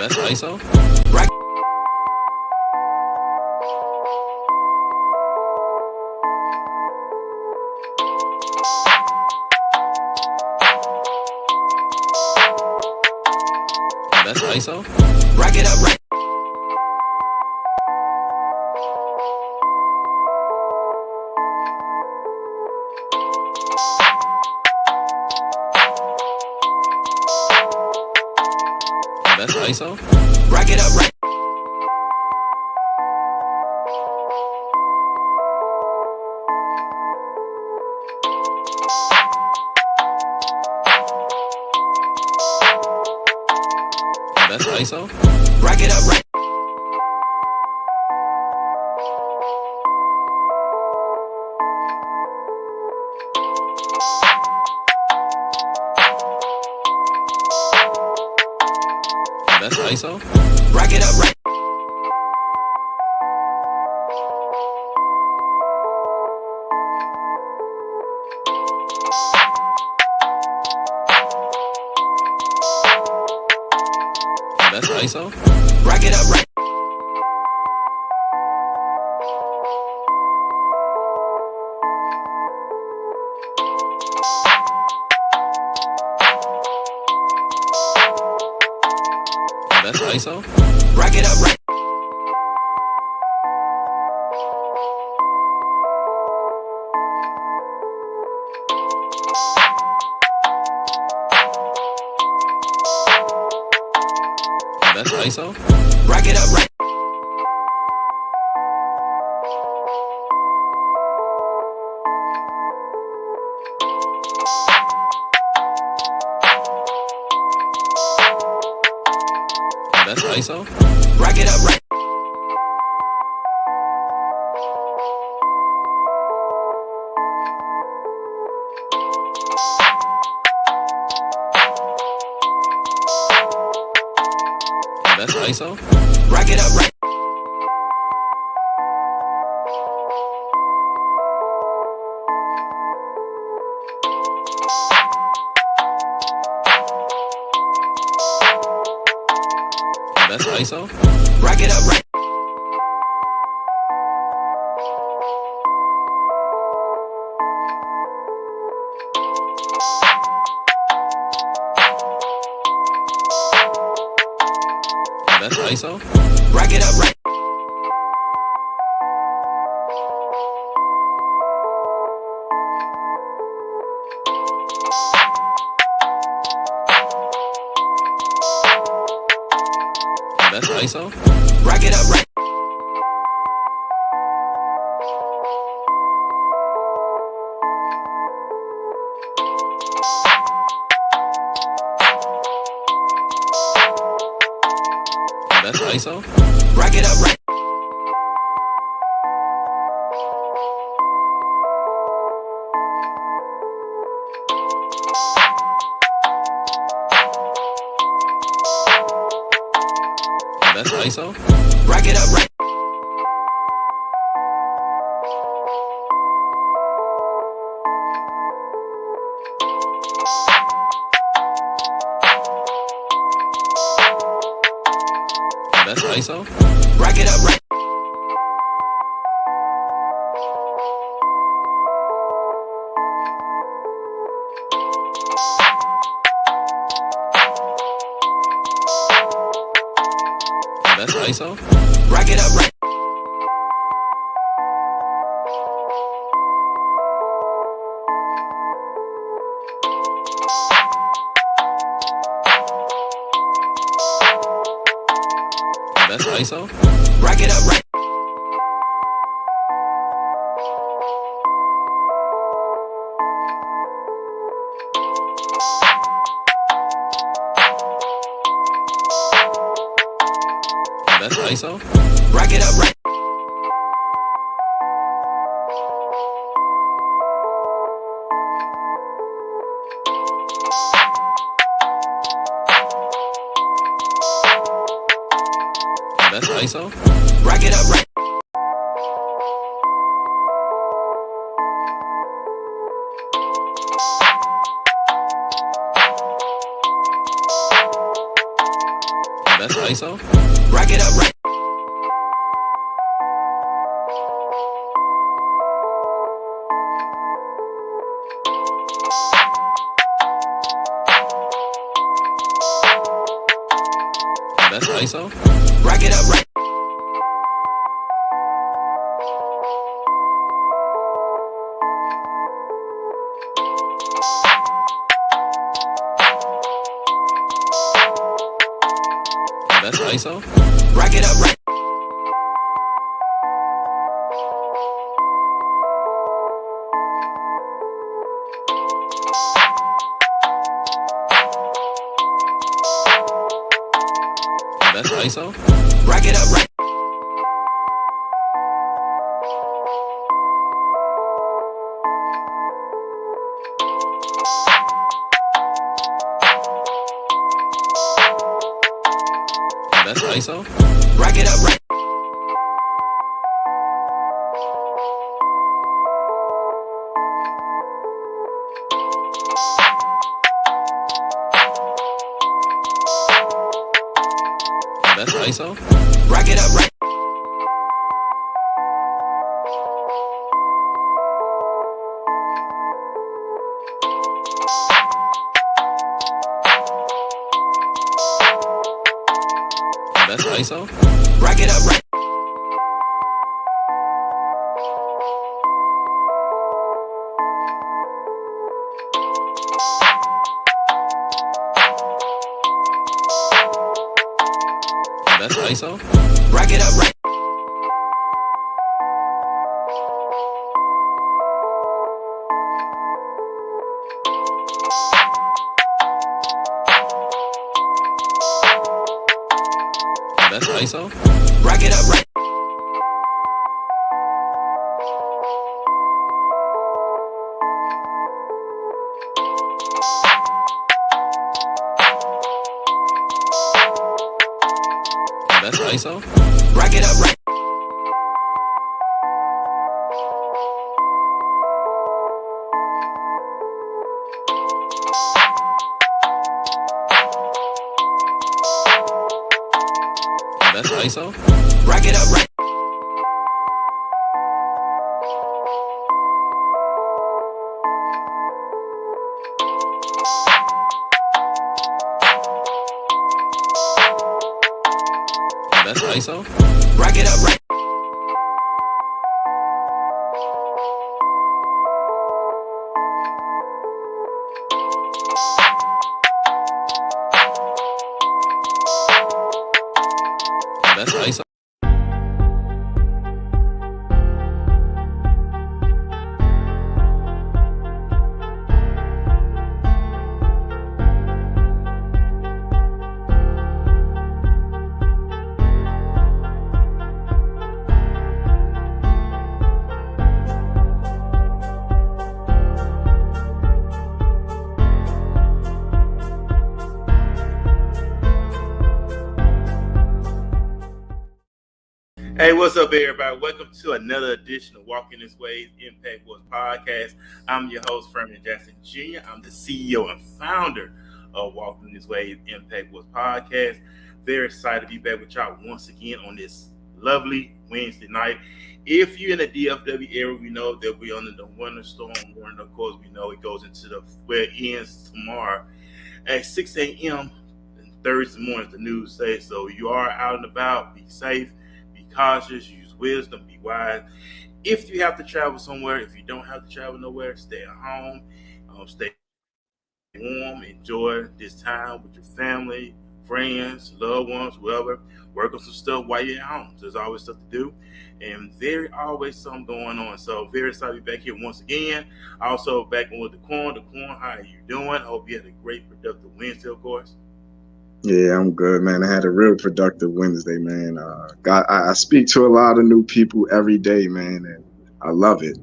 That's ISO. Rack. That's ISO. Rack it up. Rack. That's ISO. Rack it up. Rack. That's ISO. Rack it up. Rack. That's ISO. Rack it up. Rack. That's ISO. Rack it up. Rack. That's ISO. Rack it up. Rack. That's ISO. Rack it up. Rack. That's ISO. Rack it up. Rack. That's ISO. Rack it up. Rack. That's ISO. Rack it up. Rack. That's ISO. Rack it up. Rack. That's ISO. Rack it up. Rack. That's ISO. Rack it up. Rack. That's ISO. Rack it up. Rack. That's ISO. Rack it up. Rack. That's ISO. Rack it up. Rack. That's ISO. Rack it up. Rack. That's ISO. Rack it up. Rack. That's ISO. Rack it up. Rack. That's ISO. Rack it up, rack. That's ISO. Rack it up, rack. That's ISO. Rack it up, rack. That's ISO. Rack it up, rack. That's ISO. Rack it up, rack. That's ISO. Rack it up, rack. That's ISO. Rack it up, rack. That's ISO. Rack it up, rack. That's ISO. Rack it up, rack. That's ISO. Rack it up, rack. That's ISO. Rack it up, rack. That's ISO. Rack it up, rack. That's ISO. Hey, what's up, everybody? Welcome to another edition of Walking This Way Impact Wars Podcast. I'm your host, Payton Jackson Jr. I'm the CEO and founder of Walking This Way Impact Wars Podcast. Very excited to be back with y'all once again on this lovely Wednesday night. If you're in the DFW area, we know that we're under the winter storm warning. Of course, we know it goes into where it ends tomorrow at 6 a.m. Thursday morning, the news says. So you are out and about, be safe. Cautious, use wisdom, be wise. If you have to travel somewhere, if you don't have to travel nowhere, stay at home, stay warm, enjoy this time with your family, friends, loved ones, whoever. Work on some stuff while you're at home. There's always stuff to do, and always something going on. So very excited to be back here once again. Also back with the Corn. How are you doing? I hope you had a great, productive Wednesday, of course. Yeah, I'm good, man. I had a real productive Wednesday, man. I speak to a lot of new people every day, man, and I love it.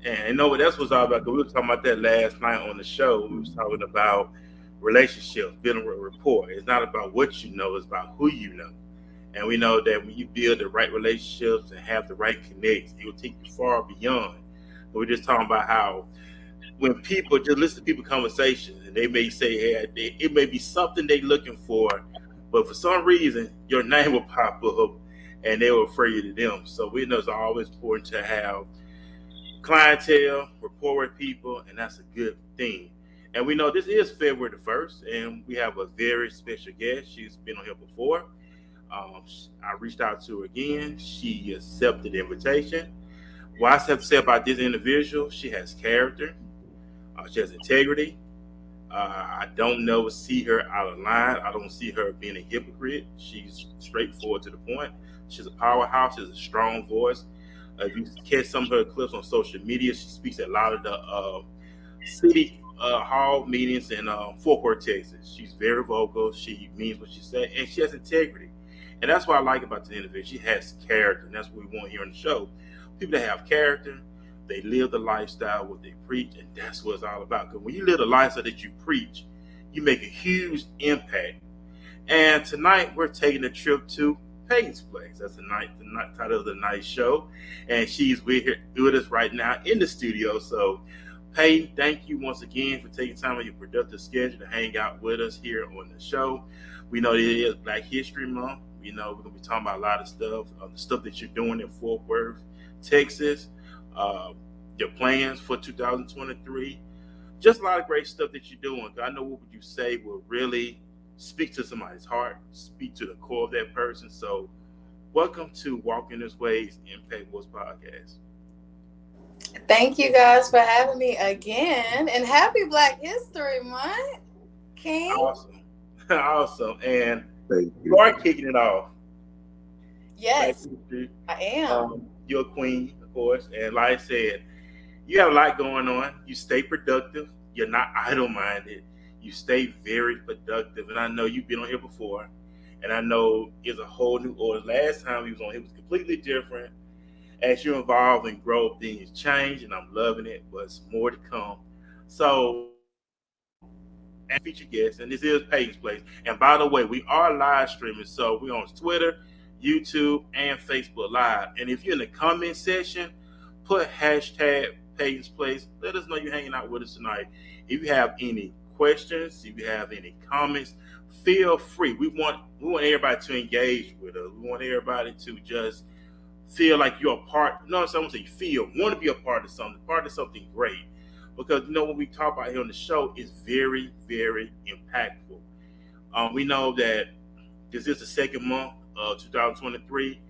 And you know what that's what's all about. 'Cause we were talking about that last night on the show. We was talking about relationships, building a rapport. It's not about what you know, it's about who you know. And we know that when you build the right relationships and have the right connects, it will take you far beyond. But we're just talking about how when people just listen to people's conversations and they may say, hey, it may be something they're looking for, but for some reason, your name will pop up and they will refer you to them. So we know it's always important to have clientele, rapport with people, and that's a good thing. And we know this is February the 1st, and we have a very special guest. She's been on here before. I reached out to her again. She accepted the invitation. What I have to say about this individual, she has character, she has integrity. I don't never see her out of line. I don't see her being a hypocrite. She's straightforward to the point. She's a powerhouse. She's a strong voice. If you catch some of her clips on social media, she speaks at a lot of the city hall meetings in Fort Worth, Texas. She's very vocal. She means what she says, and she has integrity. And that's what I like about the individual. She has character, and that's what we want here on the show. People that have character, they live the lifestyle, what they preach, and that's what it's all about. Because when you live the lifestyle that you preach, you make a huge impact. And tonight, we're taking a trip to Payton's place. That's the title of the night's show. And she's with us right now in the studio. So, Payton, thank you once again for taking time out of your productive schedule to hang out with us here on the show. We know it is Black History Month. You know, we're going to be talking about a lot of stuff, the stuff that you're doing in Fort Worth, Texas, your plans for 2023. Just a lot of great stuff that you're doing. I know what would you say will really speak to somebody's heart, speak to the core of that person. So welcome to Walking This Way's Impact Voice Podcast. Thank you guys for having me again, and happy Black History Month, King. Awesome. And Thank you are kicking it off. Yes, I am. You're a queen, of course. And like I said, you have a lot going on. You stay productive. You're not idle-minded. You stay very productive. And I know you've been on here before. And I know it's a whole new order. Last time he was on here was completely different. As you evolve and grow, things change. And I'm loving it. But it's more to come. So, and featured guest, and this is Payton's Place. And by the way, we are live streaming. So we're on Twitter, YouTube, and Facebook Live. And if you're in the comment section, put hashtag Payton's Place. Let us know you're hanging out with us tonight. If you have any questions, if you have any comments, feel free. We want everybody to engage with us. We want everybody to just feel like you're a part. No, someone say want to be a part of something great. Because what we talk about here on the show is very, very impactful. We know that this is the second month of 2023.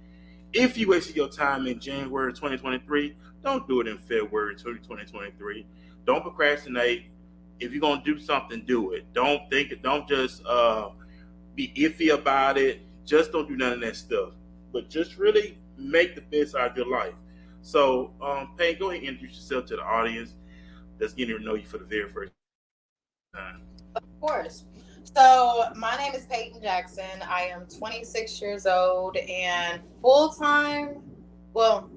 If you wasted your time in January 2023, don't do it in February 2023. Don't procrastinate. If you're gonna do something, do it. Don't just be iffy about it. Just don't do none of that stuff. But just really make the best out of your life. So, Payton, go ahead and introduce yourself to the audience that's getting to know you for the very first time. Of course. So my name is Payton Jackson. I am 26 years old and full-time. Well,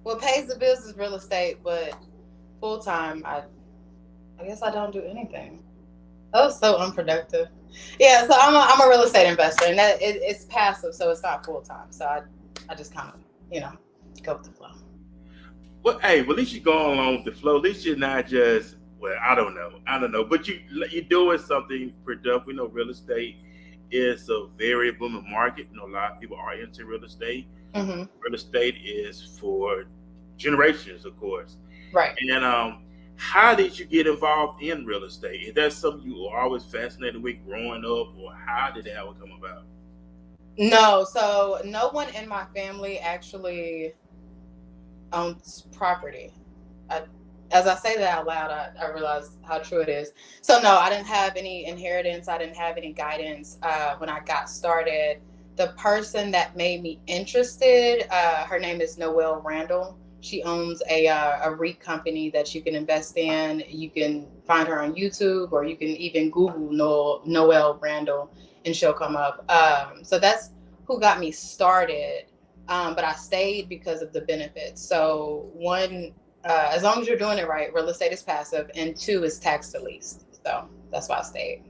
what pays the bills is real estate, but full-time, I guess I don't do anything. That was so unproductive. Yeah, so I'm a real estate investor, and it's passive, so it's not full-time. So I just kind of, go with the flow. Well, hey, at least you're going along with the flow. At least you're not just, I don't know. But you're doing something productive. We know real estate is a very booming market. A lot of people are into real estate. Mm-hmm. Real estate is for generations, of course. Right. And how did you get involved in real estate? Is that something you were always fascinated with growing up, or how did that come about? No, so no one in my family actually owns property. As I say that out loud, I realize how true it is. So no, I didn't have any inheritance. I didn't have any guidance when I got started. The person that made me interested, her name is Noelle Randall. She owns a REIT company that you can invest in. You can find her on YouTube, or you can even Google Noelle Randall and she'll come up. So that's who got me started. But I stayed because of the benefits. So one, as long as you're doing it right, real estate is passive, and two is tax released. So that's why I stayed.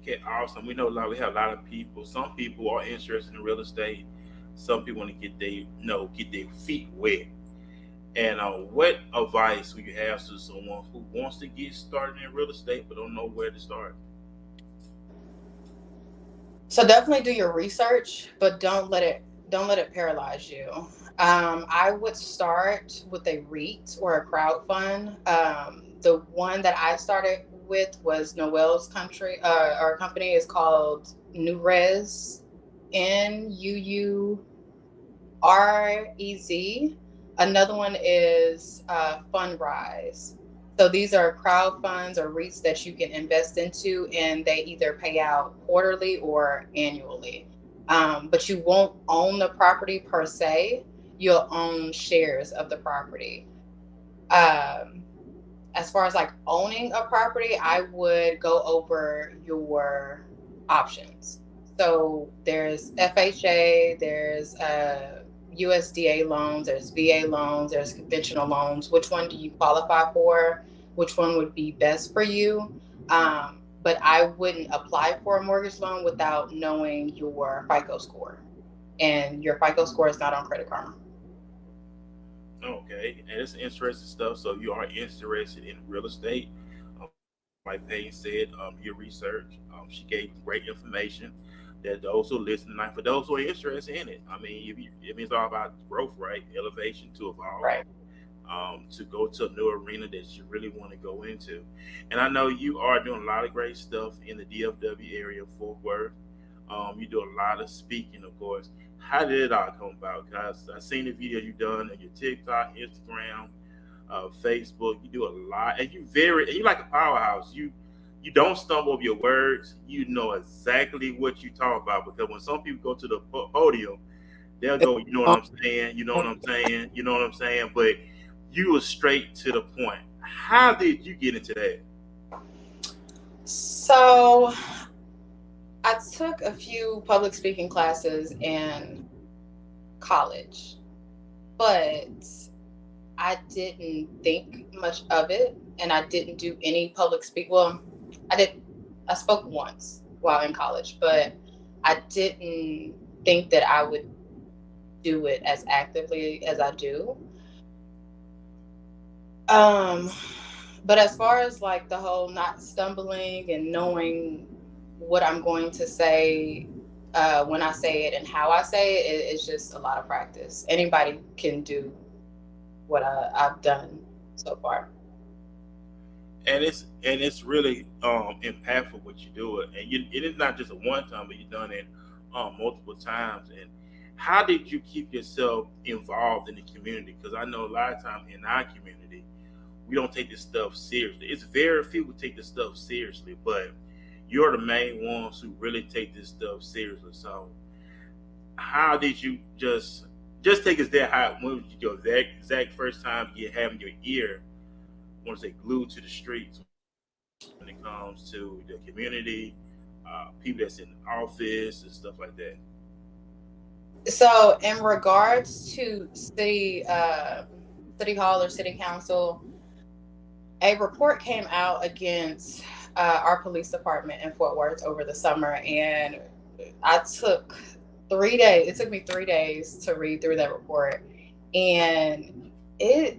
Okay, awesome. We have a lot of people. Some people are interested in real estate. Some people want to get their feet wet. And what advice would you have to someone who wants to get started in real estate but don't know where to start? So definitely do your research, but don't let it paralyze you. I would start with a REIT or a crowd fund. The one that I started with was Noel's country. Our company is called Nurez, NUUREZ. Another one is Fundrise. So these are crowd funds or REITs that you can invest into, and they either pay out quarterly or annually. But you won't own the property per se. You'll own shares of the property. Um, as far as like owning a property, I would go over your options. So there's FHA, there's USDA loans, there's VA loans, there's conventional loans. Which one do you qualify for? Which one would be best for you? But I wouldn't apply for a mortgage loan without knowing your FICO score. And your FICO score is not on Credit Karma. Okay, and it's interesting stuff. So you are interested in real estate. Like Payton said, your research. She gave great information that those who listen tonight, for those who are interested in it. I mean, it means all about growth, right? Elevation to evolve, Right. to go to a new arena that you really want to go into. And I know you are doing a lot of great stuff in the DFW area, Fort Worth. You do a lot of speaking, of course. How did it all come about? Because I seen the video you done on your TikTok, Instagram, Facebook. You do a lot, and you like a powerhouse. You don't stumble over your words. You know exactly what you talk about, because when some people go to the podium, they'll go, you know what I'm saying, you know what I'm saying, you know what I'm saying, but you were straight to the point. How did you get into that? So I took a few public speaking classes in college, but I didn't think much of it, and I didn't do any public speak. Well, I did. I spoke once while in college, but I didn't think that I would do it as actively as I do. Um, but as far as like the whole not stumbling and knowing what I'm going to say when I say it and how I say it, it's just a lot of practice. Anybody can do what I've done so far. And it's really impactful what you do it, and it is not just a one time, but you've done it multiple times. And how did you keep yourself involved in the community? Because I know a lot of times in our community, we don't take this stuff seriously. It's very few who take this stuff seriously, but you're the main ones who really take this stuff seriously. So how did you just take us there? How when was your exact first time you having your ear, I want to say, glued to the streets when it comes to the community, people that's in office and stuff like that? So in regards to city hall or city council, a report came out against our police department in Fort Worth over the summer, and I took 3 days. It took me 3 days to read through that report, and it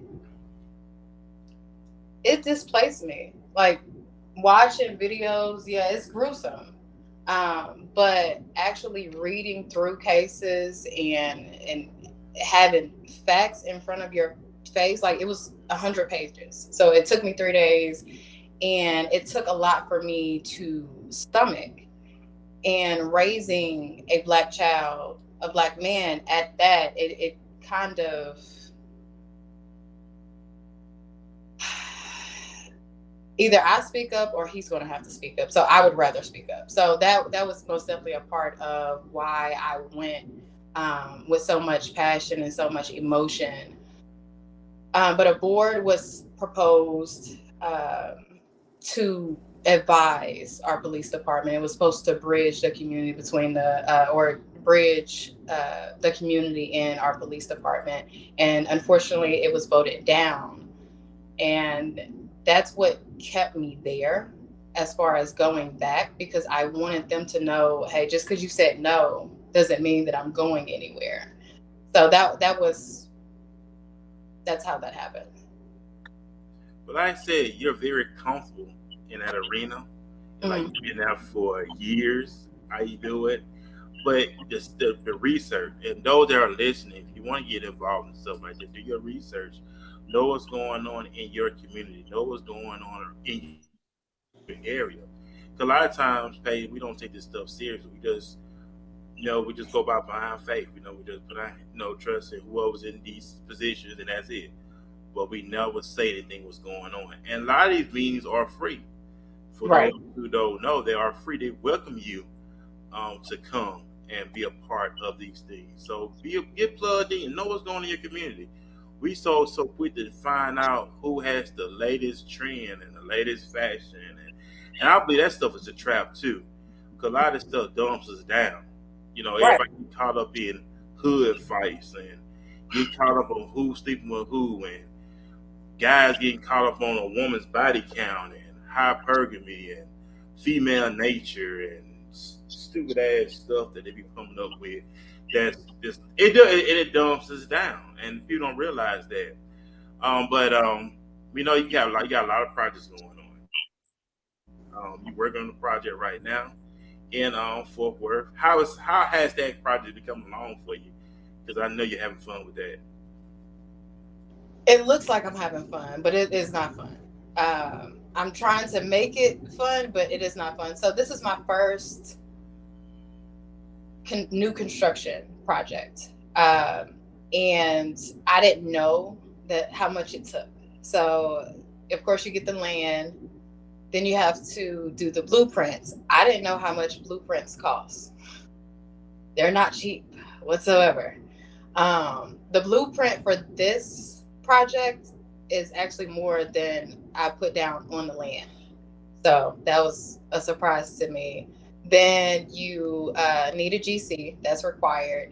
it displaced me. Like watching videos, yeah, it's gruesome. But actually reading through cases and having facts in front of your face, like it was 100 pages. So it took me 3 days, and it took a lot for me to stomach. And raising a black child, a black man at that, it kind of either I speak up or he's going to have to speak up. So I would rather speak up. So that was most definitely a part of why I went with so much passion and so much emotion. But a board was proposed to advise our police department. It was supposed to bridge the community between or bridge the community and our police department. And unfortunately, it was voted down. And that's what kept me there as far as going back, because I wanted them to know, hey, just because you said no doesn't mean that I'm going anywhere. So that's how that happened. But like I said, you're very comfortable in that arena, and like Mm-hmm. you've been there for years. how you do it, but just the research. And those that are listening, if you want to get involved in stuff like that, do your research. Know what's going on in your community. Know what's going on in your area. 'Cause a lot of times, hey, we don't take this stuff seriously. We just go by behind faith. We just put our, trust in whoever's in these positions, and that's it. But we never say anything what's going on. And a lot of these meetings are free. For Right. those who don't know, they are free. They welcome you to come and be a part of these things. So get plugged in. Know what's going on in your community. We so quick to find out who has the latest trend and the latest fashion, and I believe that stuff is a trap too, because a lot of stuff dumps us down. Right. Everybody get caught up in hood fights and get caught up on who's sleeping with who, and guys getting caught up on a woman's body count and hypergamy and female nature and stupid ass stuff that they be coming up with. That's just it dumps us down, and people don't realize that. But we know you got a lot of projects going on. You working on a project right now in Fort Worth. How has that project become along for you? Because I know you're having fun with that. It looks like I'm having fun, but it is not fun. I'm trying to make it fun, but it is not fun. So this is my first new construction project, and I didn't know that how much it took. So of course you get the land, then you have to do the blueprints. I didn't know how much blueprints cost. They're not cheap whatsoever. The blueprint for this project is actually more than I put down on the land. So that was a surprise to me. Then you need a GC, that's required.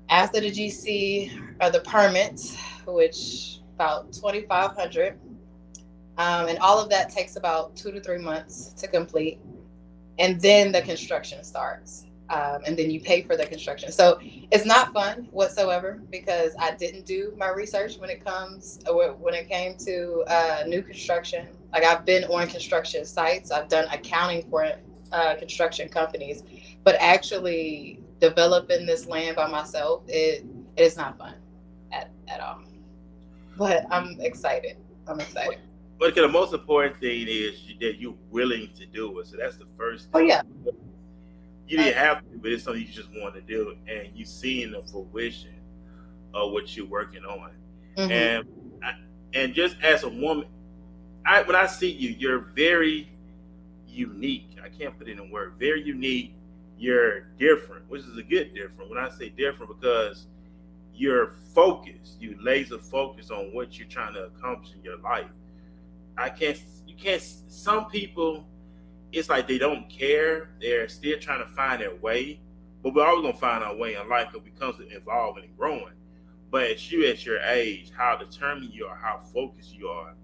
After the GC are the permits, which about 2,500. And all of that takes about 2 to 3 months to complete. And then the construction starts. And then you pay for the construction. So it's not fun whatsoever because I didn't do my research when it came to new construction. Like I've been on construction sites, I've done accounting for construction companies, but actually developing this land by myself, it is not fun at all. But I'm excited. But the most important thing is that you're willing to do it. So that's the first thing. Oh yeah. You didn't have to, but it's something you just want to do, and you seeing the fruition of what you're working on. Mm-hmm. And just as a woman, when I see you, you're very unique. I can't put it in a word. Very unique. You're different, which is a good different. When I say different, because you're focused. You laser focus on what you're trying to accomplish in your life. Some people, it's like they don't care. They're still trying to find their way. But we're always going to find our way in life because we constantly evolving and growing. But it's you at your age, how determined you are, how focused you are,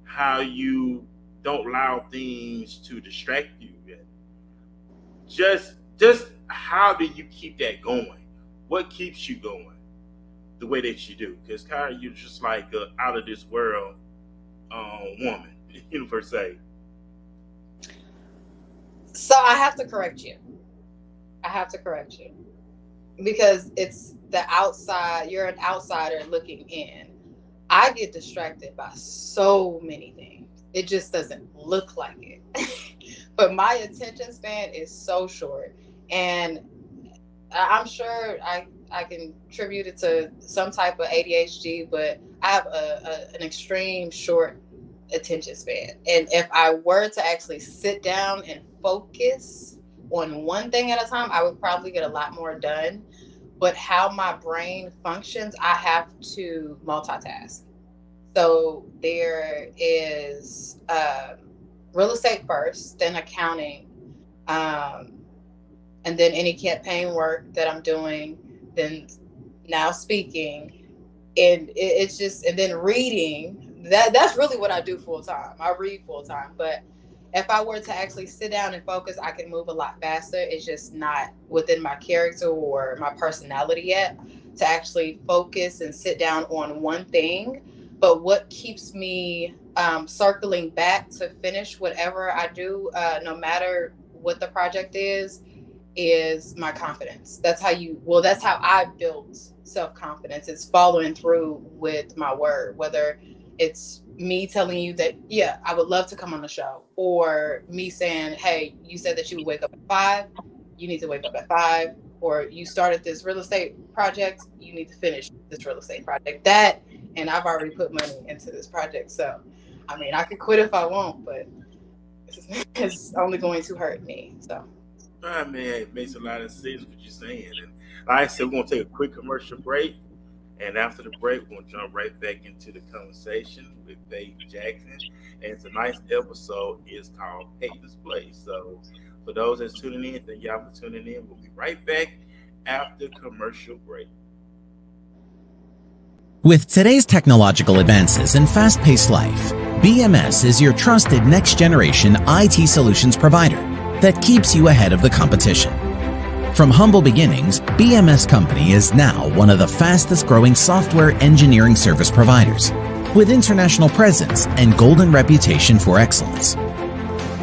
how you don't allow things to distract you. Just how do you keep that going? What keeps you going the way that you do? Because kind of you're just like out of this world woman, per se. So I have to correct you because it's the outside. You're an outsider looking in. I get distracted by so many things. It just doesn't look like it. But my attention span is so short. And I'm sure I can attribute it to some type of ADHD, but I have an extreme short attention span. And if I were to actually sit down and focus on one thing at a time, I would probably get a lot more done. But how my brain functions, I have to multitask. So there is real estate first, then accounting, and then any campaign work that I'm doing, then now speaking, and it's just, and then reading. That's really what I do full time. I read full time, but if I were to actually sit down and focus, I can move a lot faster. It's just not within my character or my personality yet to actually focus and sit down on one thing. But what keeps me circling back to finish whatever I do, no matter what the project is my confidence. That's how I built self-confidence. It's following through with my word, whether it's me telling you that, yeah, I would love to come on the show, or me saying, hey, you said that you would wake up at 5, you need to wake up at 5, or you started this real estate project, you need to finish this real estate project. That, and I've already put money into this project. So, I mean, I could quit if I want, but it's only going to hurt me. So. I mean, it makes a lot of sense what you're saying. And like I said, we're going to take a quick commercial break. And after the break, we're going to jump right back into the conversation with Payton Jackson. And tonight's episode is called Payton's Place. So for those that's tuning in, thank y'all for tuning in. We'll be right back after commercial break. With today's technological advances and fast-paced life, BMS is your trusted next-generation IT solutions provider that keeps you ahead of the competition. From humble beginnings, BMS Company is now one of the fastest-growing software engineering service providers, with international presence and golden reputation for excellence.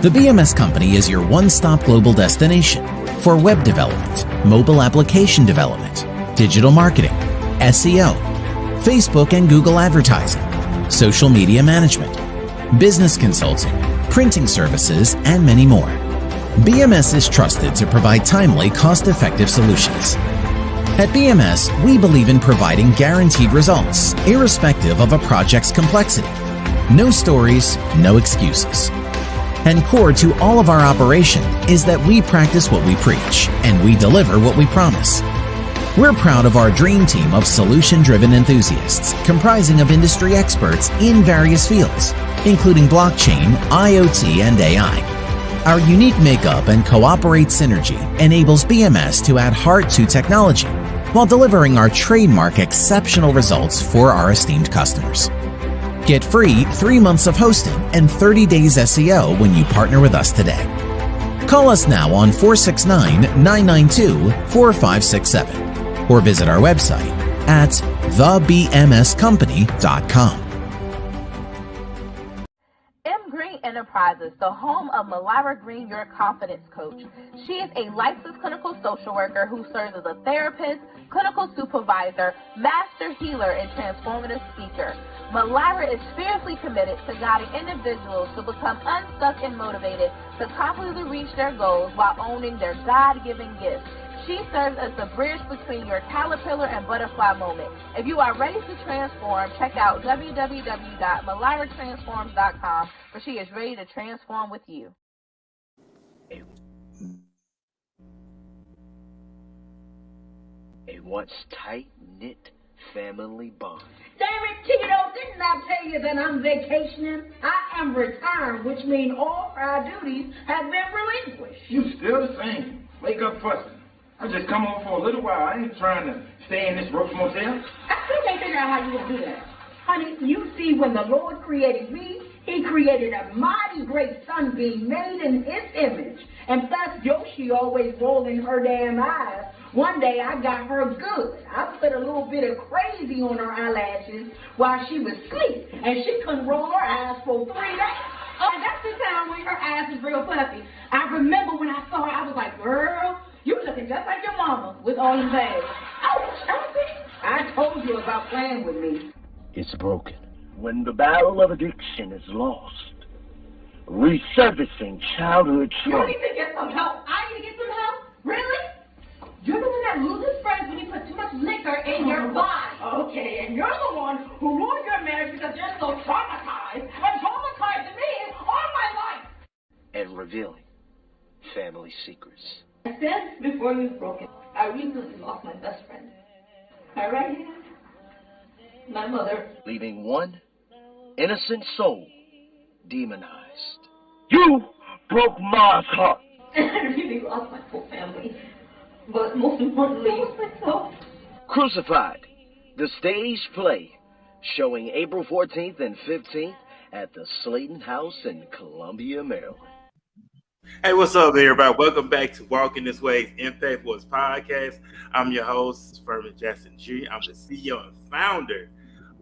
The BMS Company is your one-stop global destination for web development, mobile application development, digital marketing, SEO, Facebook and Google advertising, social media management, business consulting, printing services, and many more. BMS is trusted to provide timely, cost-effective solutions. At BMS, we believe in providing guaranteed results, irrespective of a project's complexity. No stories, no excuses. And core to all of our operation is that we practice what we preach, and we deliver what we promise. We're proud of our dream team of solution-driven enthusiasts, comprising of industry experts in various fields, including blockchain, IoT, and AI. Our unique makeup and cooperate synergy enables BMS to add heart to technology while delivering our trademark exceptional results for our esteemed customers. Get free 3 months of hosting and 30 days SEO when you partner with us today. Call us now on 469-992-4567 or visit our website at thebmscompany.com. Enterprises, the home of Malara Green, your confidence coach. She is a licensed clinical social worker who serves as a therapist, clinical supervisor, master healer, and transformative speaker. Malara is fiercely committed to guiding individuals to become unstuck and motivated to confidently reach their goals while owning their God-given gifts. She serves as the bridge between your caterpillar and butterfly moment. If you are ready to transform, check out www.malaratransforms.com, for she is ready to transform with you. A once tight-knit family bond. Damn it, Tito, didn't I tell you that I'm vacationing? I am retired, which means all prior duties have been relinquished. You still the same. Wake up fussing. I just come home for a little while. I ain't trying to stay in this roach motel. I still can't figure out how you gonna do that. Honey, you see, when the Lord created me, he created a mighty great sunbeam made in his image. And plus, Yoshi always rolling her damn eyes. One day I got her good. I put a little bit of crazy on her eyelashes while she was asleep, and she couldn't roll her eyes for 3 days. And that's the time when her eyes was real fluffy. I remember when I saw her, I was like, girl, you looking just like your mama with all them bags. I told you about playing with me. It's broken. When the battle of addiction is lost, resurfacing childhood You trauma. need to get some help. I need to get some help? Really? You're the one that loses friends when you put too much liquor in your body. Okay, and you're the one who ruined your marriage because you're so traumatized and traumatized me all my life. And revealing family secrets. I said before you broke it, I recently lost my best friend. My right hand, my mother. Leaving one innocent soul demonized. You broke my heart. I really lost my whole family. But most importantly, I lost myself. Crucified, the stage play, showing April 14th and 15th at the Slayton House in Columbia, Maryland. Hey, what's up, everybody? Welcome back to Walking This Way's Impact Force podcast. I'm your host, Payton Jackson Jr. I'm the CEO and founder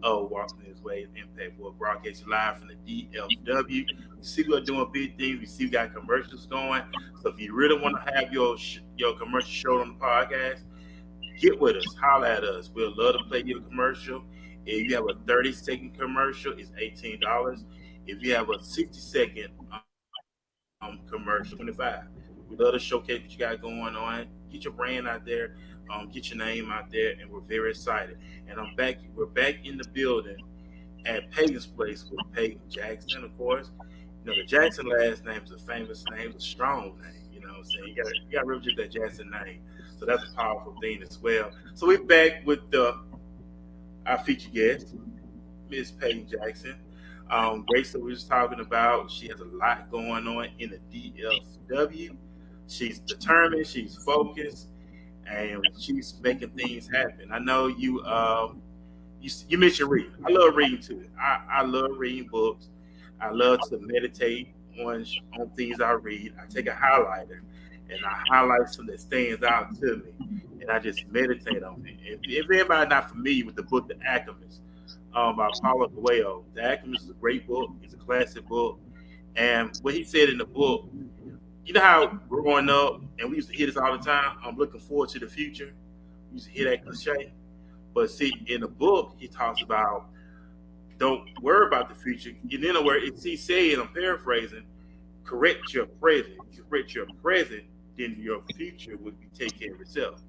Walking This Way Impact. We're broadcasting live from the DFW. You see, we're doing big things. We see we got commercials going. So if you really want to have your commercial show on the podcast, get with us. Holler at us. We'll love to play your commercial. If you have a 30-second commercial, it's $18. If you have a 60-second commercial, 25. We love to showcase what you got going on. Get your brand out there, get your name out there, and we're very excited. And I'm back. We're back in the building at Payton's place with Payton Jackson, of course. You know, the Jackson last name is a famous name, it's a strong name. You know what I'm saying? You got to represent that Jackson name. So that's a powerful thing as well. So we're back with our featured guest, Miss Payton Jackson. Grace that we was talking about, she has a lot going on in the DFW. She's determined, she's focused, and she's making things happen. I know you mentioned reading. I love reading too. I love reading books. I love to meditate on things I read. I take a highlighter and I highlight something that stands out to me, and I just meditate on it. If everybody not familiar with the book, The Alchemist, by Paulo Coelho, The Alchemist is a great book. It's a classic book, and what he said in the book, you know how growing up, and we used to hear this all the time. I'm looking forward to the future. We used to hear that cliche, but see, in the book, he talks about don't worry about the future. In other words, he said, I'm paraphrasing, correct your present. If you correct your present, then your future would be take care of itself.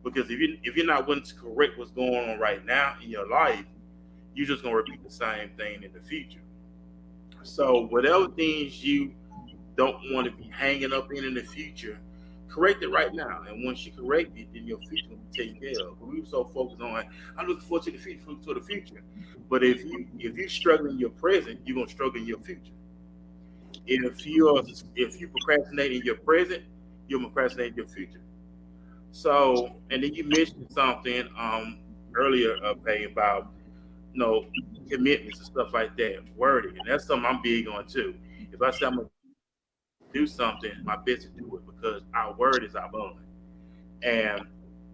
Because if you're not willing to correct what's going on right now in your life, you're just gonna repeat the same thing in the future. So whatever things you don't want to be hanging up in the future, correct it right now. And once you correct it, then your future will be taken care of. But we were so focused on, I'm looking forward to the future, looking to the future. But if you struggle in your present, you're gonna struggle in your future. If you procrastinate in your present, you'll procrastinate in your future. So, and then you mentioned something earlier, Pay, about commitments and stuff like that, wording, and that's something I'm big on too. If I say I'm gonna do something, my best to do it because our word is our bond, and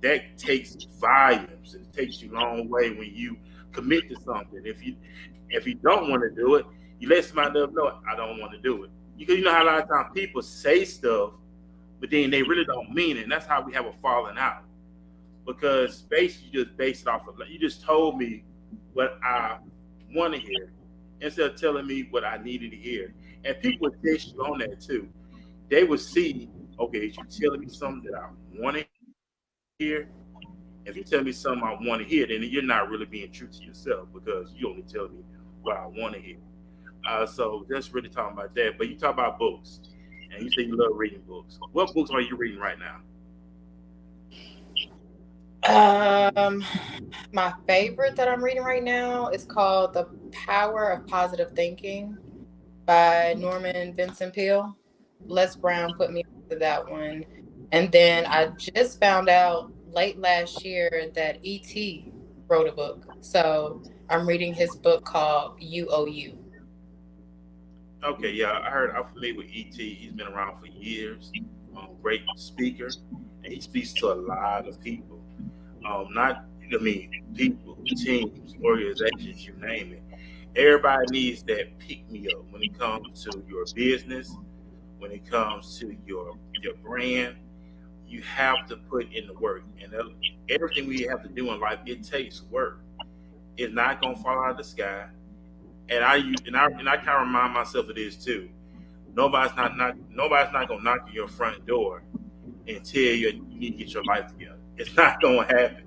that takes volumes. It takes you a long way when you commit to something. If you don't want to do it, you let somebody else know I don't want to do it. Because you know how a lot of times people say stuff, but then they really don't mean it, and that's how we have a falling out. Because basically you just base it off of, you just told me what I want to hear instead of telling me what I needed to hear. And people would test you on that too. They would see, okay, if you're telling me something that I want to hear, if you tell me something I want to hear, then you're not really being true to yourself because you only tell me what I want to hear. So that's really talking about that. But you talk about books, and you say you love reading books. What books are you reading right now? My favorite that I'm reading right now is called The Power of Positive Thinking by Norman Vincent Peale. Les Brown put me into that one. And then I just found out late last year that E.T. wrote a book. So I'm reading his book called UOU. Okay, yeah, I'm familiar with E.T. He's been around for years. Great speaker, and he speaks to a lot of people. People, teams, organizations, you name it. Everybody needs that pick me up when it comes to your business, when it comes to your brand. You have to put in the work, and everything we have to do in life, it takes work. It's not gonna fall out of the sky. And I kind of remind myself of this too. Nobody's not gonna knock on your front door and tell you need to get your life together. It's not gonna happen.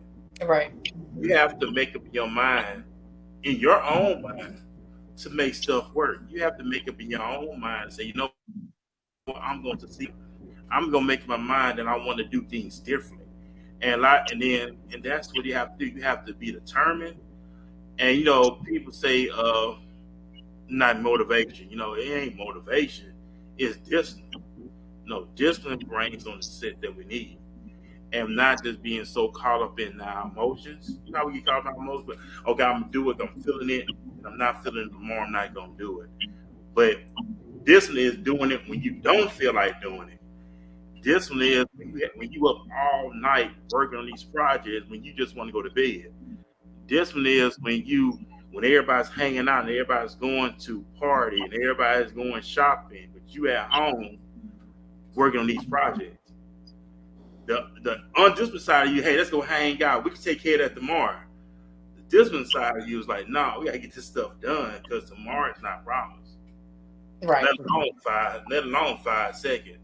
Right. You have to make up your mind, in your own mind, to make stuff work. You have to make up in your own mind and say, you know what, I'm gonna make my mind and I want to do things differently. And that's what you have to do. You have to be determined. And people say not motivation. It ain't motivation. It's discipline. Discipline brings on the set that we need. And not just being so caught up in our emotions. You know how we get caught up in our emotions, but okay, I'm gonna do it, I'm feeling it, and I'm not feeling it tomorrow, I'm not gonna do it. But discipline is doing it when you don't feel like doing it. Discipline is when you up all night working on these projects when you just want to go to bed. Discipline is when you when everybody's hanging out and everybody's going to party and everybody's going shopping, but you at home working on these projects. The undisciplined side of you, hey, let's go hang out. We can take care of that tomorrow. The disciplined side of you is like, no, we gotta get this stuff done because tomorrow is not promised. Right. Let alone 5 seconds.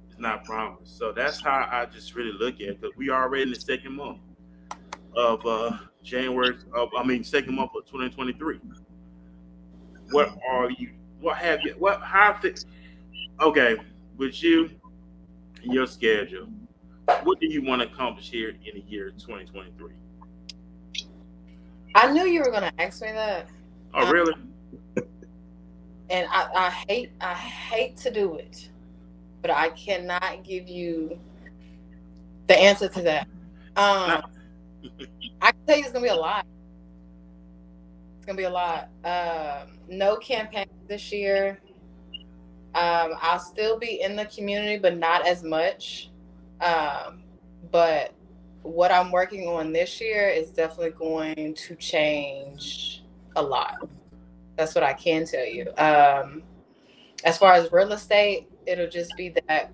It's not promised. So that's how I just really look at it, because we are already in the second month of second month of 2023. Okay, with you and your schedule, what do you want to accomplish here in the year 2023? I knew you were going to ask me that. Oh, really? And I hate to do it, but I cannot give you the answer to that. I can tell you it's going to be a lot. It's going to be a lot. No campaign this year. I'll still be in the community, but not as much. But what I'm working on this year is definitely going to change a lot. That's what I can tell you. As far as real estate, it'll just be that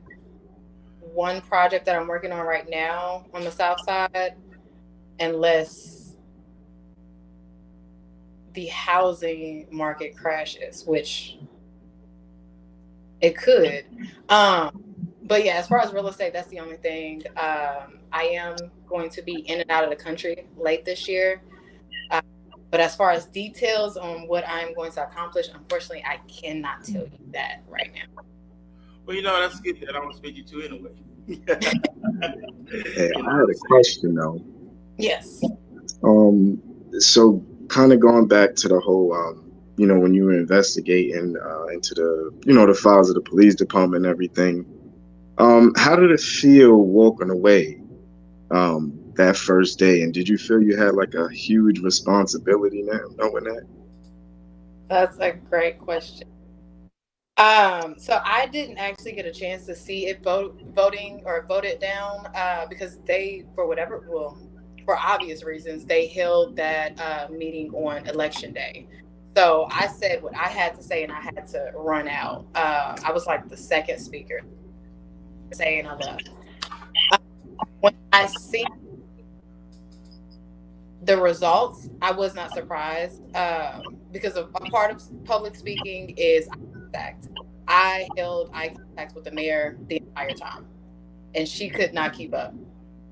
one project that I'm working on right now on the South Side, unless the housing market crashes, which it could. But yeah, as far as real estate, that's the only thing. I am going to be in and out of the country late this year. But as far as details on what I'm going to accomplish, unfortunately, I cannot tell you that right now. Well, that's good that I want to speak you to anyway. Hey, I had a question though. Yes. So kind of going back to the whole, when you were investigating into the files of the police department and everything, how did it feel walking away that first day? And did you feel you had like a huge responsibility now knowing that? That's a great question. So I didn't actually get a chance to see it voted down because they, for obvious reasons, they held that meeting on election day. So I said what I had to say and I had to run out. I was like the second speaker saying I left. When I see the results, I was not surprised because a part of public speaking is eye contact. I held eye contact with the mayor the entire time, and she could not keep up.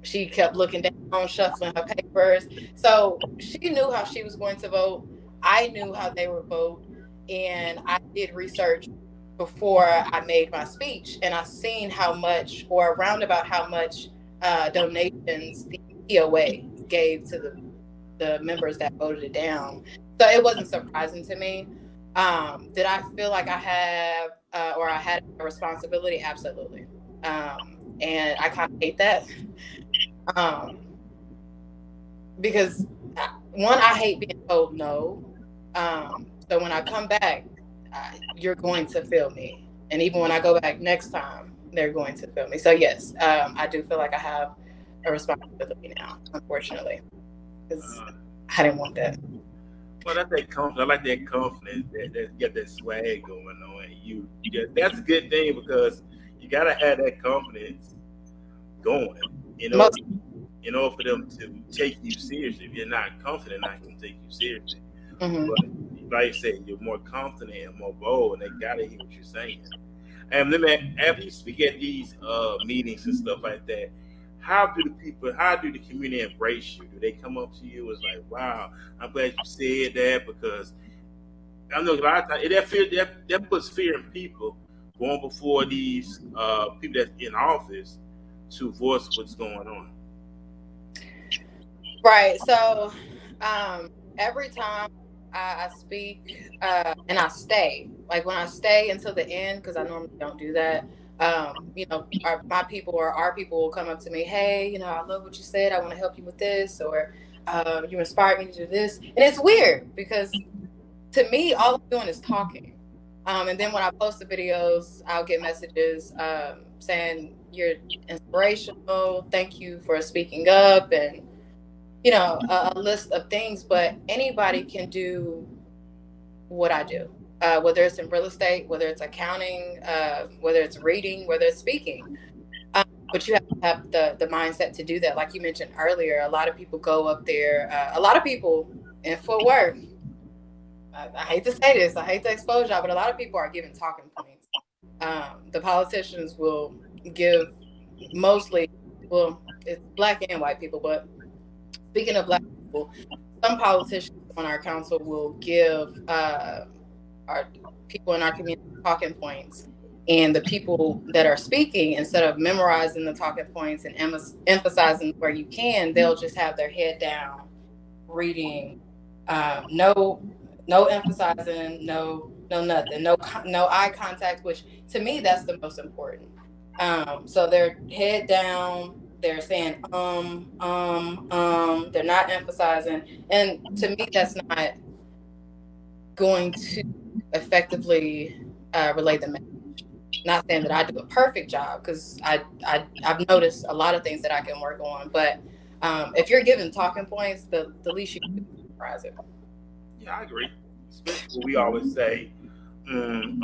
She kept looking down, shuffling her papers. So she knew how she was going to vote. I knew how they would vote, and I did research before I made my speech, and I seen how much, or around about how much donations the POA gave to the members that voted it down. So it wasn't surprising to me. Did I feel like I had a responsibility? Absolutely. And I kind of hate that. Because one, I hate being told no. So when I come back, you're going to feel me. And even when I go back next time, they're going to feel me. So yes, I do feel like I have a responsibility now, unfortunately, because I didn't want that. Well, that's that confidence. I like that confidence that get that swag going on. That's a good thing, because you gotta have that confidence going. In order for them to take you seriously. If you're not confident, not gonna take you seriously. Mm-hmm. But like I said, you're more confident and more bold, and they gotta hear what you're saying. And then after you speak at these meetings and stuff like that, how do the community embrace you? Do they come up to you as like, wow, I'm glad you said that? Because I know a lot of times that puts fear in people going before these people that's in office to voice what's going on. Right. So every time I speak and I stay, like when I stay until the end, because I normally don't do that. My people or our people will come up to me, hey, I love what you said. I want to help you with this, or you inspired me to do this. And it's weird because to me, all I'm doing is talking. And then when I post the videos, I'll get messages saying you're inspirational. Thank you for speaking up. And, a list of things, but anybody can do what I do, whether it's in real estate, whether it's accounting, whether it's reading, whether it's speaking. But you have to have the mindset to do that. Like you mentioned earlier, a lot of people go up there. A lot of people in Fort Worth. I hate to say this. I hate to expose y'all, but a lot of people are giving talking points. The politicians will give mostly, well, it's black and white people, but speaking of black people, some politicians on our council will give our people in our community talking points. And the people that are speaking, instead of memorizing the talking points and emphasizing where you can, they'll just have their head down, reading, no emphasizing, no nothing, no eye contact. Which to me, that's the most important. So they're head down. They're saying they're not emphasizing, and to me, that's not going to effectively relay the message. Not saying that I do a perfect job, because I've noticed a lot of things that I can work on. But if you're giving talking points, the least you can do is memorize it. Yeah, I agree. Especially we always say, and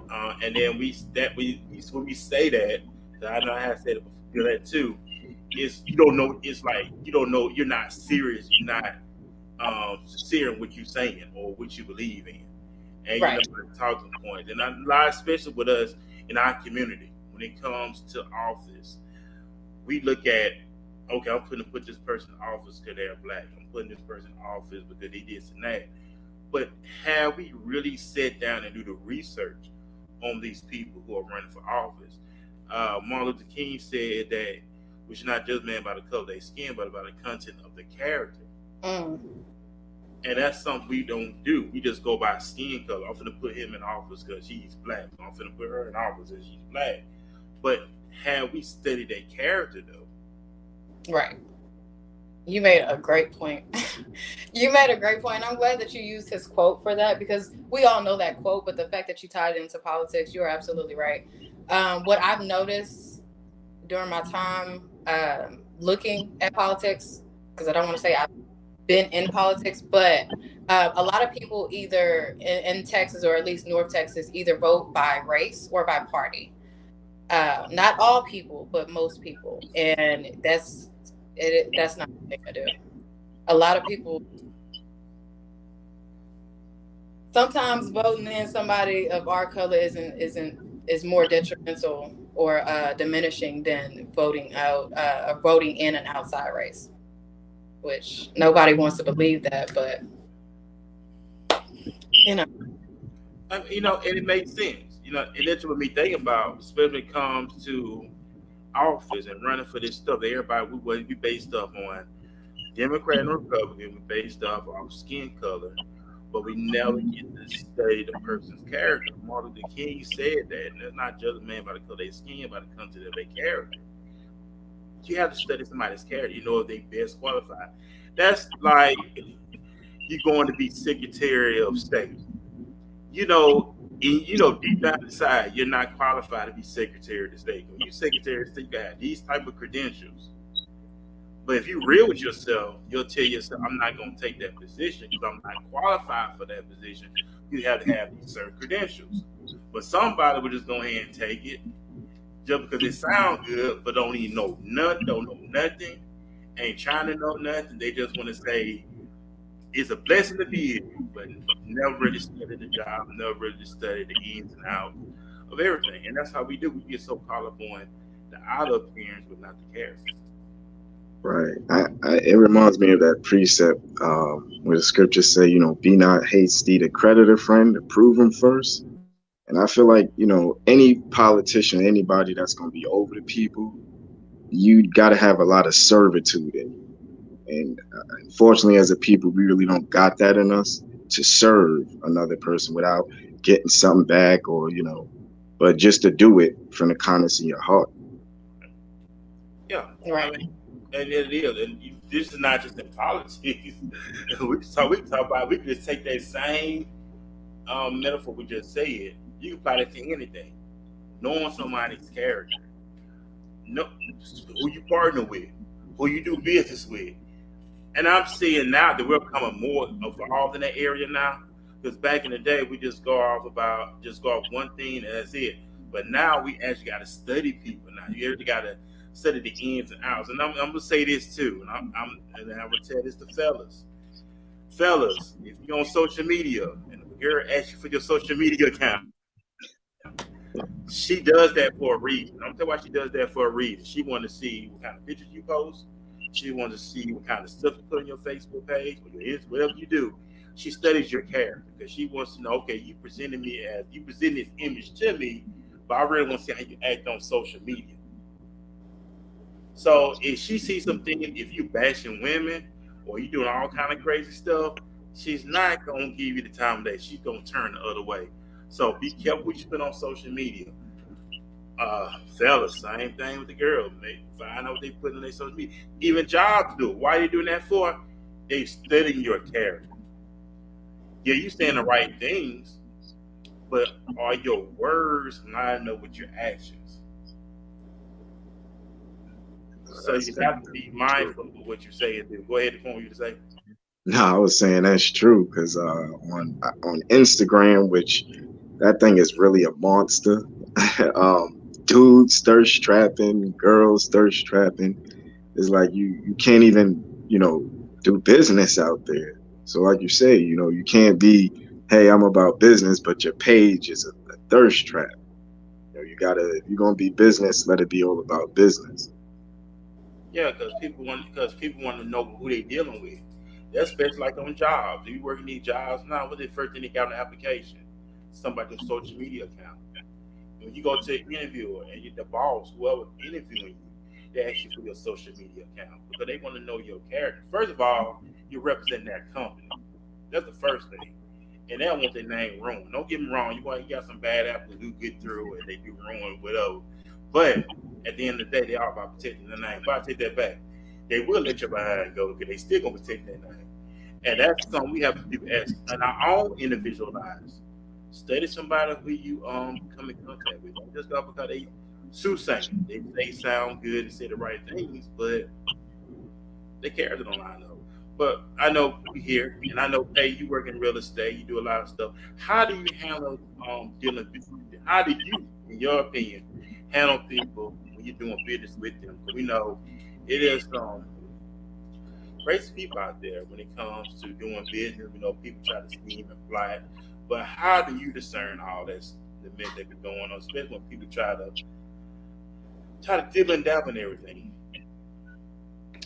then when we say that, I know I have said it before that too. Is you don't know. It's like you don't know. You're not serious. You're not sincere in what you're saying or what you believe in, and Right. you know the talking point. And a lot, especially with us in our community, when it comes to office, we look at, okay, I'm going to put this person in office because they're black. I'm putting this person in office because they did and that. But have we really sat down and do the research on these people who are running for office? Martin Luther King said that we should not judge man by the color of their skin, but by the content of the character. Mm. And that's something we don't do. We just go by skin color. I'm going to put him in office because he's black. I'm going to put her in office because she's black. But have we studied their character, though? Right. You made a great point. You made a great point. I'm glad that you used his quote for that, because we all know that quote, but the fact that you tied it into politics, you're absolutely right. What I've noticed during my time looking at politics, because I don't want to say I've been in politics, but a lot of people either in Texas, or at least North Texas, either vote by race or by party. Not all people, but most people. And that's not the thing to do. A lot of people, sometimes voting in somebody of our color is more detrimental or diminishing than voting out or voting in an outside race, which nobody wants to believe that, but you know. And it makes sense. And that's what me thinking about, especially when it comes to office and running for this stuff. Everybody we based off on Democrat and Republican. We based off our skin color, but we never get to study the person's character. Martin Luther King said that, and it's not just a man by the color of their skin, but the content of their character. You have to study somebody's character. You know if they best qualified. That's like you going to be Secretary of State. Deep down inside, you're not qualified to be Secretary of the State. When you're Secretary of State, you have these type of credentials. But if you're real with yourself, you'll tell yourself, I'm not going to take that position because I'm not qualified for that position. You have to have these certain credentials. But somebody will just go ahead and take it just because it sounds good, but don't even know nothing, don't know nothing, ain't trying to know nothing. They just want to say, it's a blessing to be here, but never really studied the job, never really studied the ins and outs of everything. And that's how we do. We get so caught up on the outer appearance, but not the character. Right. It reminds me of that precept where the scriptures say, be not hasty to credit a friend, approve him first. And I feel like, any politician, anybody that's going to be over the people, you got to have a lot of servitude in you. And unfortunately, as a people, we really don't got that in us to serve another person without getting something back or, but just to do it from the kindness in your heart. Yeah. Right. And it is. And this is not just in politics. we can just take that same metaphor we just said. You can apply that to anything. Knowing somebody's character. Know who you partner with. who you do business with. And I'm seeing now that we're becoming more evolved in that area now. Because back in the day, we just go off one thing and that's it. But now we actually got to study people. Now you actually got to study the ins and outs. And I'm gonna say this too, and I'm gonna tell this to fellas, if you're on social media and a girl asks you for your social media account, she does that for a reason. I'm telling you why she does that for a reason. She wants to see what kind of pictures you post. She wants to see what kind of stuff you put on your Facebook page or your Insta, whatever you do. She studies your character because she wants to know, okay, you present this image to me, but I really want to see how you act on social media. So if she sees something, if you bashing women or you doing all kind of crazy stuff, she's not gonna give you the time of day. She's gonna turn the other way. So be careful what you put on social media. Fellas, same thing with the girls. They find out what they put in their social media. Even jobs do it. Why are you doing that for? They studying your character. Yeah, you saying the right things, but are your words lining up with your actions? So you have to be mindful of what you say and do. Go ahead, point you to say. No, I was saying that's true because on Instagram, which that thing is really a monster. Dudes thirst trapping, girls thirst trapping. It's like you can't even do business out there. So like you say, you can't be, hey, I'm about business, but your page is a thirst trap. You gotta, if you're gonna be business, let it be all about business. Yeah, because people want to know who they dealing with. That's especially like on jobs. If you working these jobs now, what's the first thing they got on the application? Somebody's social media account. When you go to an interviewer and you're the boss, whoever interviewing you, they ask you for your social media account because they want to know your character. First of all, you represent that company. That's the first thing. And they don't want their name ruined. Don't get me wrong, you got some bad apples who get through and they do ruin whatever. But at the end of the day, they are about protecting the name. But I take that back. They will let your behind go because they still gonna protect their name. And that's something we have to do as in our own individual lives. Study somebody who you come in contact with. Don't just go because they soothsaying. They sound good and say the right things, but they character don't line up. But I know we here, and I know, hey, you work in real estate, you do a lot of stuff. How do you handle dealing? How do you, in your opinion, handle people when you're doing business with them? Because we know it is crazy people out there when it comes to doing business. We know people try to scheme and fly, but how do you discern all this, the men that be going on, especially when people try to dibble and dabble and everything?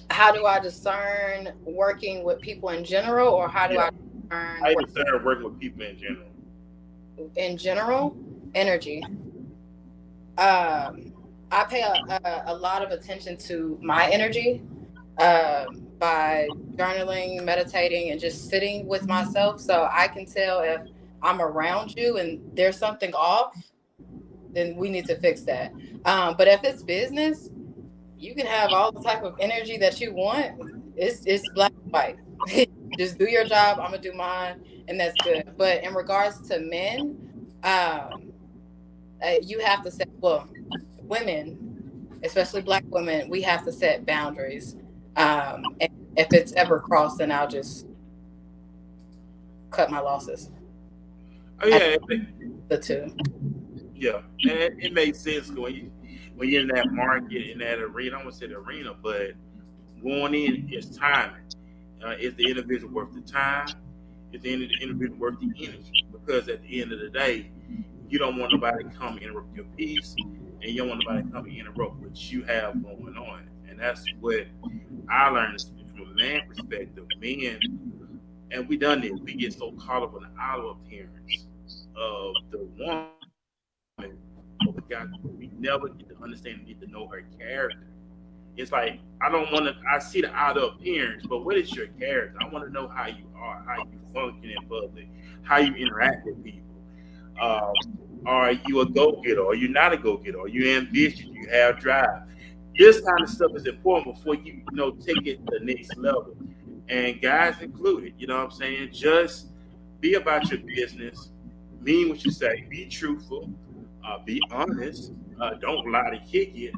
How do I discern working with people in general, or how do I discern? How you discern working with people in general? In general, energy. I pay a lot of attention to my energy by journaling, meditating, and just sitting with myself. So I can tell if I'm around you and there's something off, then we need to fix that. But if it's business, you can have all the type of energy that you want. It's black and white. Just do your job. I'm gonna do mine, and that's good. But in regards to men, you have to set, well, women, especially black women, we have to set boundaries. And if it's ever crossed, then I'll just cut my losses. Oh yeah, The two. yeah, and it makes sense when you're in that market, in that arena. I won't say the arena, but going in is timing. Is the individual worth the time? Is the individual worth the energy? Because at the end of the day, you don't want nobody to come interrupt your peace, and you don't want nobody to come interrupt what you have going on. And that's what I learned from a man perspective. Men, and we done this. We get so caught up on the outer appearance of the woman, we never get to understand and get to know her character. It's like I see the outer appearance, but what is your character? I want to know how you are, how you function in public, how you interact with people. Um, are you a go-getter? Are you not a go-getter? Are you ambitious? You have drive. This kind of stuff is important before you take it to the next level. And guys included, you know what I'm saying? Just be about your business, mean what you say, be truthful, be honest, don't lie to kick it,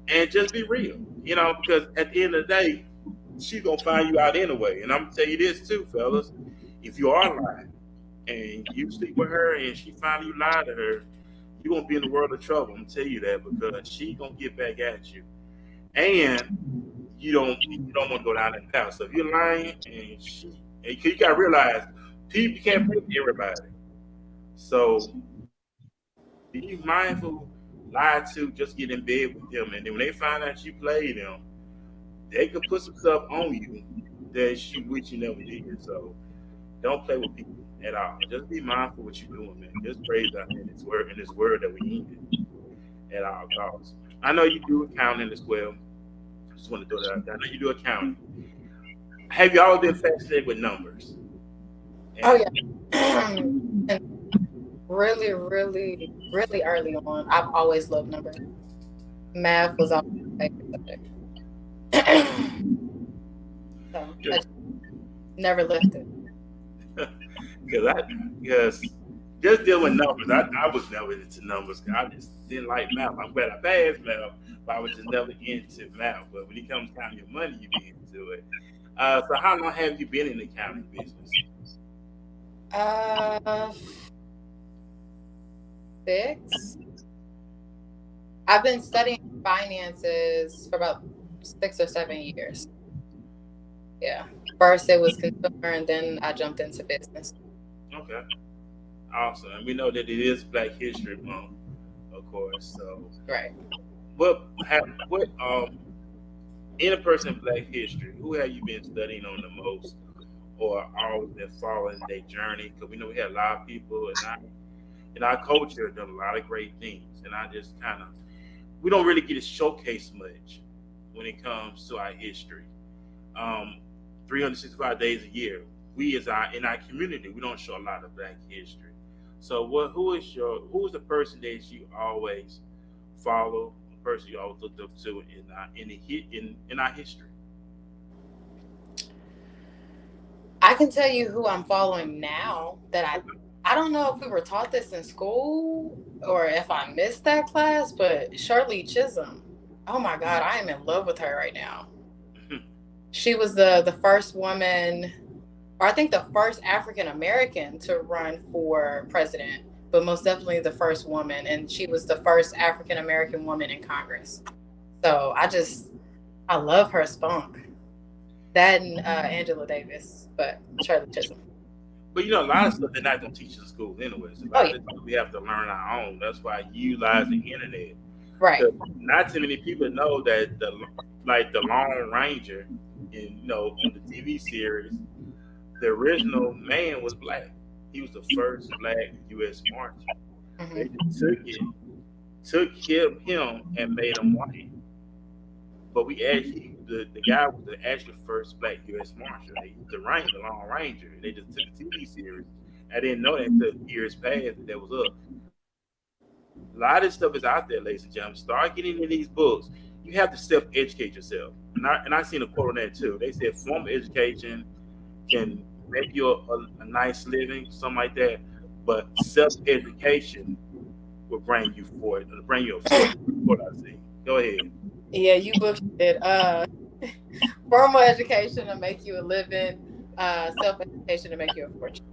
and just be real. You know, because at the end of the day, she's gonna find you out anyway. And I'm gonna tell you this too, fellas. If you are lying and you sleep with her and she finally you lie to her, you're gonna be in the world of trouble. I'm gonna tell you that because she gonna get back at you. And you don't want to go down that path. So if you're lying and you gotta realize people can't please everybody. So be mindful, lie to, just get in bed with them, and then when they find out you played them, they could put some stuff on you that you wish you never did. So don't play with people at all. Just be mindful what you're doing, man. Just praise God in this word that we need at all costs. I know you do accounting as well. Just want to throw that out there. I know you do accounting. Have you always been fascinated with numbers? Oh yeah. And really, really, really early on, I've always loved numbers. Math was always my favorite subject. So I just never left it. Because just dealing with numbers, I was never into numbers. I just didn't like math. I'm glad I passed math, but I was just never into math. But when it comes time to your money, you be into it. So how long have you been in the accounting business? 6. I've been studying finances for about 6 or 7 years. Yeah. First it was consumer, and then I jumped into business. Okay, awesome. And we know that it is Black History Month, of course. So, Right. what in a person in Black history, who have you been studying on the most, or always been following their journey? Because we know we have a lot of people in our culture done a lot of great things, and I just kind of we don't really get it showcased much when it comes to our history. 365 days a year, we in our community, we don't show a lot of Black history. So, who is the person that you always follow, the person you always looked up to in our history? I can tell you who I'm following now that I don't know if we were taught this in school or if I missed that class, but Shirley Chisholm. Oh my God, I am in love with her right now. She was the first woman, or I think the first African American to run for president, but most definitely the first woman. And she was the first African American woman in Congress. So I love her spunk. That and Angela Davis, but Shirley Chisholm. But a lot of stuff they're not going to teach in school anyways. A lot of stuff we have to learn our own. That's why you utilize the internet. Right. Not too many people know that the Lone Ranger in the TV series, the original man was Black. He was the first Black U.S. Marshal. Mm-hmm. They just took him and made him white. But the guy was the actual first Black U.S. Marshal. The Lone Ranger. They just took the TV series. I didn't know that until years passed that was up. A lot of this stuff is out there, ladies and gentlemen. Start getting into these books. You have to self-educate yourself. And I seen a quote on that too. They said formal education can make you a nice living, something like that. But self-education will bring you forward. It'll bring you a forward. What I see. Go ahead. Yeah, you booked it. Formal education to make you a living, self-education to make you a fortune.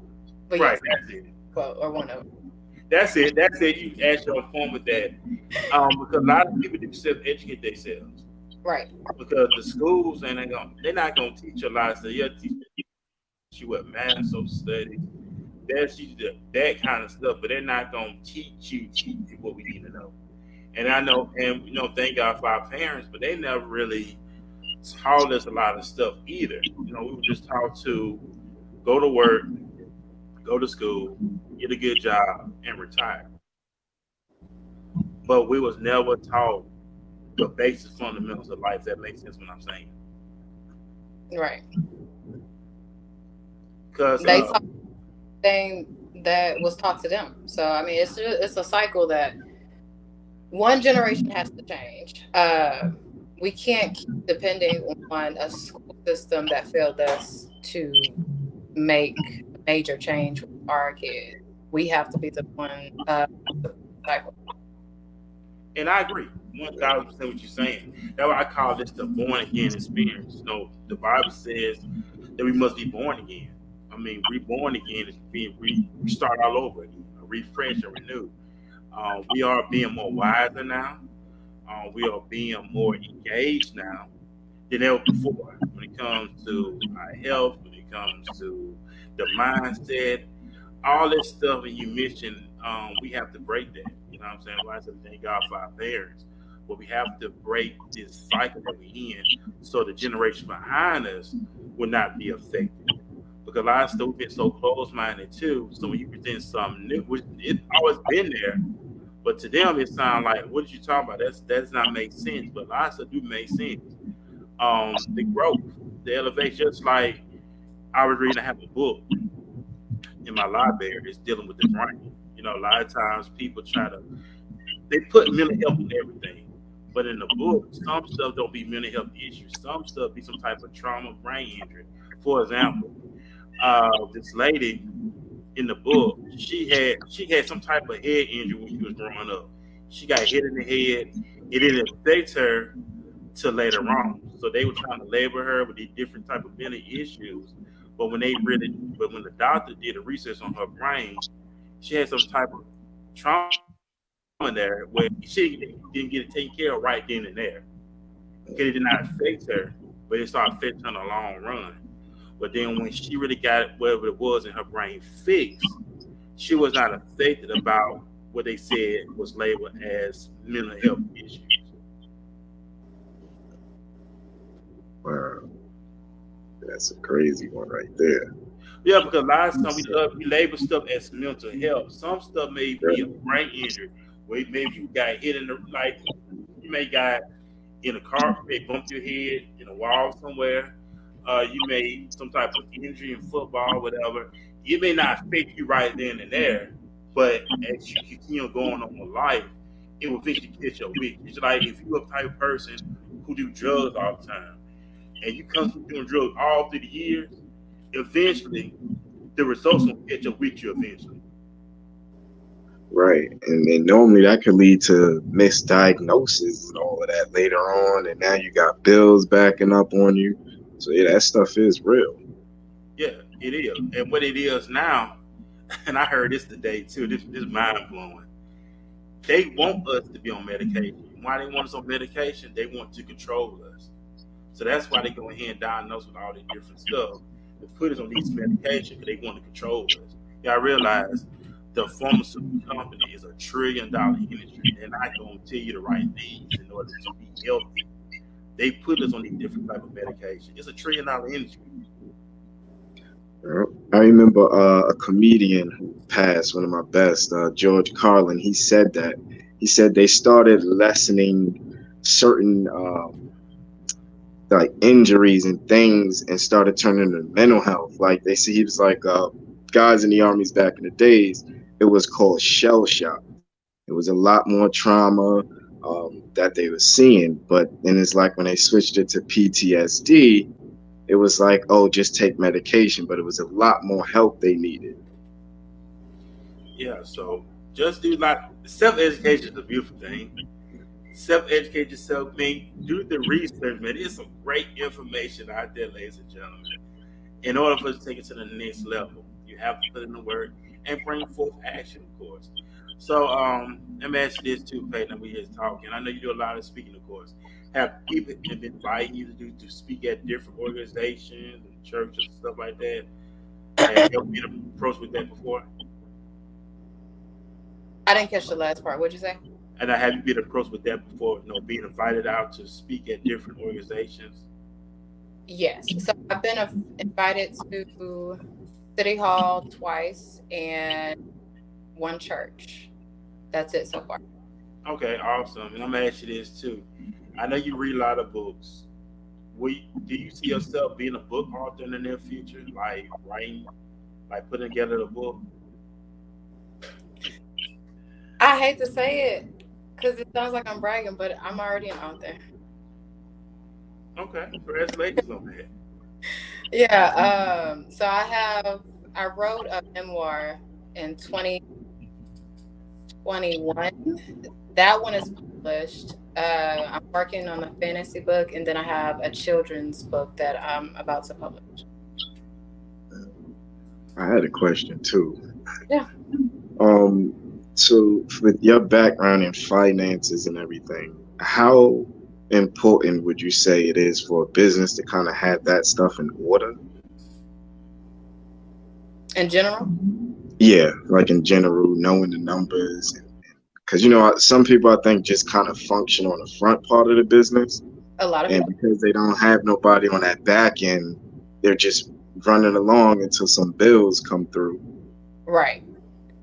But right, yes, that's it. Quote, or one of them. That's it. You can ask your form with that. Because a lot of people do self-educate themselves. Right. Because the schools they're not gonna teach you a lot of stuff. They'll teach you what math, social studies, they'll teach you that kind of stuff, but they're not gonna teach you what we need to know. And I know, and thank God for our parents, but they never really taught us a lot of stuff either. We were just taught to go to work, go to school, get a good job, and retire. But we was never taught the basic fundamentals of life. That makes sense what I'm saying. Right. Because they taught thing that was taught to them. So I mean, it's a cycle that one generation has to change. We can't keep depending on a school system that failed us to make a major change with our kids. We have to be the one cycle. And I agree. 1000% what you're saying. That's why I call this the born again experience. The Bible says that we must be born again. I mean, reborn again is being restart all over again, refresh and renew. We are being more wiser now. We are being more engaged now than ever before when it comes to our health, when it comes to the mindset, all this stuff. And you mentioned we have to break that. You know what I'm saying? Well, I said thank God for our parents, but we have to break this cycle that we're in, so the generation behind us will not be affected. Because a lot of stuff we've been so close-minded too. So when you present something new, which it's always been there, but to them it sounds like, what did you talk about? That's not make sense. But a lot of stuff do make sense. The growth, the elevation, just like I was reading, I have a book in my library that's dealing with the brain. A lot of times people they put mental health in everything. But in the book, some stuff don't be mental health issues. Some stuff be some type of trauma, brain injury. For example, this lady in the book, she had some type of head injury when she was growing up. She got hit in the head. It didn't affect her till later on. So they were trying to label her with these different type of mental issues. But when the doctor did a research on her brain, she had some type of trauma there where she didn't get it taken care of right then and there. Because it did not affect her, but it started affecting her in the long run. But then when she really got whatever it was in her brain fixed, she was not affected about what they said was labeled as mental health issues. Wow, that's a crazy one right there. Yeah, because a lot of times we label stuff as mental health. Some stuff may be a brain injury, where maybe you got hit in the like you may got in a car, you may bump your head in a wall somewhere. You may some type of injury in football, whatever. It may not affect you right then and there, but as you continue going on with life, it will eventually catch your week. It's like if you're a type of person who do drugs all the time, and you constantly doing drugs all through the years, eventually the results will catch up with you eventually. Right. And normally that could lead to misdiagnosis and all of that later on. And now you got bills backing up on you. So yeah, that stuff is real. Yeah, it is. And what it is now, and I heard this today too, this mind blowing. They want us to be on medication. Why they want us on medication? They want to control us. So that's why they go ahead and diagnose with all this different stuff. They put us on these medications because they want to control us. Y'all realize the pharmaceutical company is $1 trillion industry. They're not going to tell you the right things in order to be healthy. They put us on these different type of medication. It's $1 trillion industry. I remember a comedian who passed, one of my best, George Carlin. He said that. He said they started lessening certain like injuries and things and started turning to mental health. Like they see, he was like guys in the armies back in the days, it was called shell shock. It was a lot more trauma that they were seeing. But then it's like when they switched it to PTSD, it was like, oh, just take medication. But it was a lot more help they needed. Yeah, so just do like self-education is a beautiful thing. Self-educate yourself, man. Do the research, man. There's some great information out there, ladies and gentlemen. In order for us to take it to the next level, you have to put in the work and bring forth action, of course. So, let me ask you this too, Peyton. We just talking. I know you do a lot of speaking, of course. Have people been inviting you to speak at different organizations and churches and stuff like that? Have you ever been approached with that before? I didn't catch the last part. What'd you say? And have you been approached with that before? Being invited out to speak at different organizations? Yes. So I've been invited to City Hall twice and one church. That's it so far. Okay, awesome. And I'm gonna ask you this too. I know you read a lot of books. Do you see yourself being a book author in the near future, like writing, like putting together a book? I hate to say it because it sounds like I'm bragging, but I'm already an author. Okay, congratulations on that. Yeah. So I wrote a memoir in 2021. That one is published. I'm working on a fantasy book, and then I have a children's book that I'm about to publish. I had a question too. Yeah. So with your background in finances and everything, how important would you say it is for a business to kind of have that stuff in order? In general? Yeah, like in general, knowing the numbers, because some people I think just kind of function on the front part of the business, A lot of and people. because they don't have nobody on that back end, they're just running along until some bills come through. Right.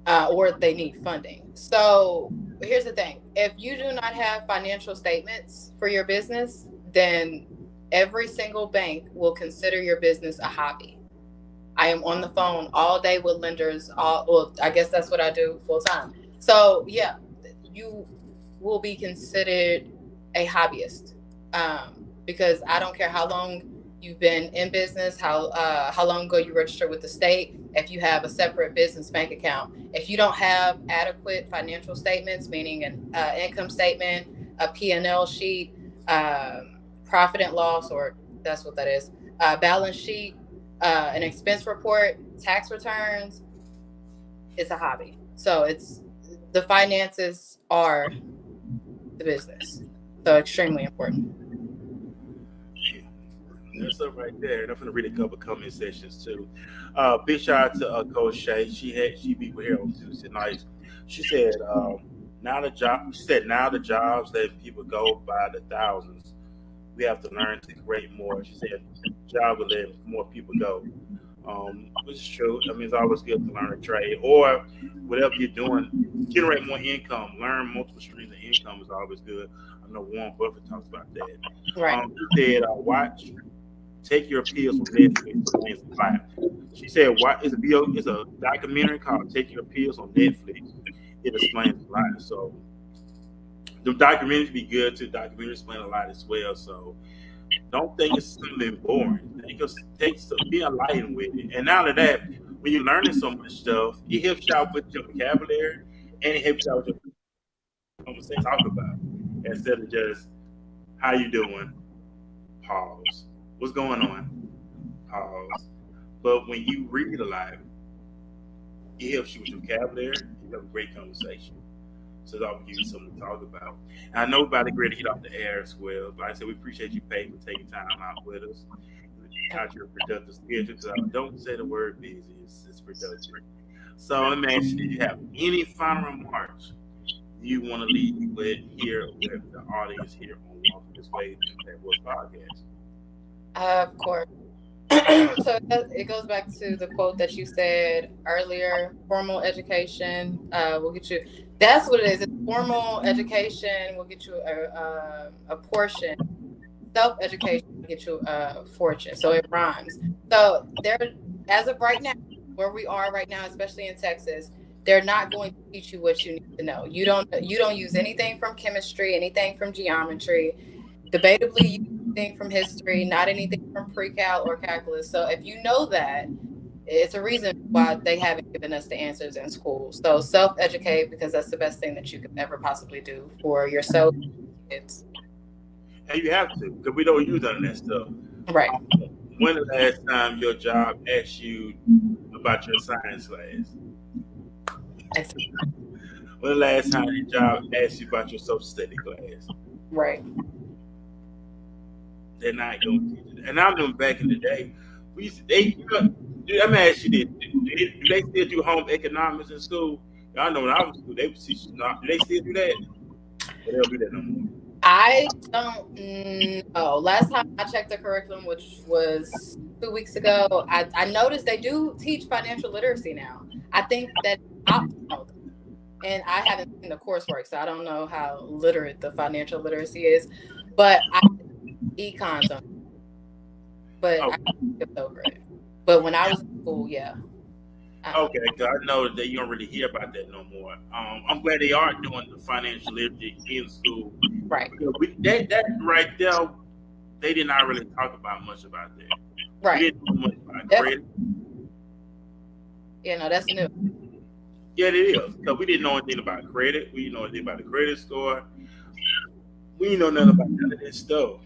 Or they need funding. So here's the thing. If you do not have financial statements for your business, then every single bank will consider your business a hobby. I am on the phone all day with lenders. Well, I guess that's what I do full time. So yeah, you will be considered a hobbyist, because I don't care how long you've been in business, how long ago you registered with the state. If you have a separate business bank account, if you don't have adequate financial statements, meaning an income statement, a P&L sheet, profit and loss, or that's what that is, balance sheet, an expense report, tax returns, it's a hobby. So the finances are the business. So extremely important. That's up right there. And I'm gonna read a couple comment sections too. Big shout out to Coach Shay. She be here on Tuesday nights. She said, now the jobs letting people go by the thousands. We have to learn to create more. She said, job will let more people go. Which is true. I mean, it's always good to learn a trade or whatever you're doing, generate more income, learn multiple streams of income is always good. I know Warren Buffett talks about that. Right. He said, take your pills from Netflix. She said, it's a documentary called Take Your Pills on Netflix. It explains a lot. So the documentaries be good too. Documentaries explain a lot as well. So don't think it's something boring. Be enlightened with it. And out of that, when you're learning so much stuff, it helps you out with your vocabulary and it helps you out with your conversation. Talk about it, instead of just how you doing. Pause. What's going on? Pause. But when you read a lot, it helps you with your vocabulary. You have a great conversation. So that will give you something to talk about. And I know we're about to get off the air as well, but like I said we appreciate you, Payton, for taking time out with us. Out your productive schedule. So don't say the word busy, it's productive. So let me ask you, do you have any final remarks you want to leave with here with the audience here on Walking This Way Impact World Podcast? Of course. So it goes back to the quote that you said earlier. Formal education will get you. That's what it is. It's formal education will get you a portion. Self-education will get you a fortune. So it rhymes. So there, as of right now, where we are right now, especially in Texas, they're not going to teach you what you need to know. You don't use anything from chemistry, anything from geometry. Debatably, you anything from history, not anything from pre-cal or calculus. So if you know that, it's a reason why they haven't given us the answers in school. So self-educate, because that's the best thing that you could ever possibly do for yourself and kids. And you have to, because we don't use none of that stuff. Right. When the last time your job asked you about your science class? When the last time your job asked you about your social study class? Right. They're not going to teach it. And I remember back in the day, let me ask you this. Do they still do home economics in school? I know when I was in school, they would teach you. Do they still do that? Or they don't do that no more? I don't know. Last time I checked the curriculum, which was 2 weeks ago, I noticed they do teach financial literacy now. I think that optional. And I haven't seen the coursework, so I don't know how literate the financial literacy is. But econs on it. But I skipped over it. But when I was in school, yeah. Okay, because I know that you don't really hear about that no more. I'm glad they are doing the financial literacy in school. Right. That right there, they did not really talk about much about that. Right. We didn't know much about credit. Yeah, no, that's new. Yeah, it is. Because we didn't know anything about credit. We didn't know anything about the credit score. We ain't know nothing about none of this stuff.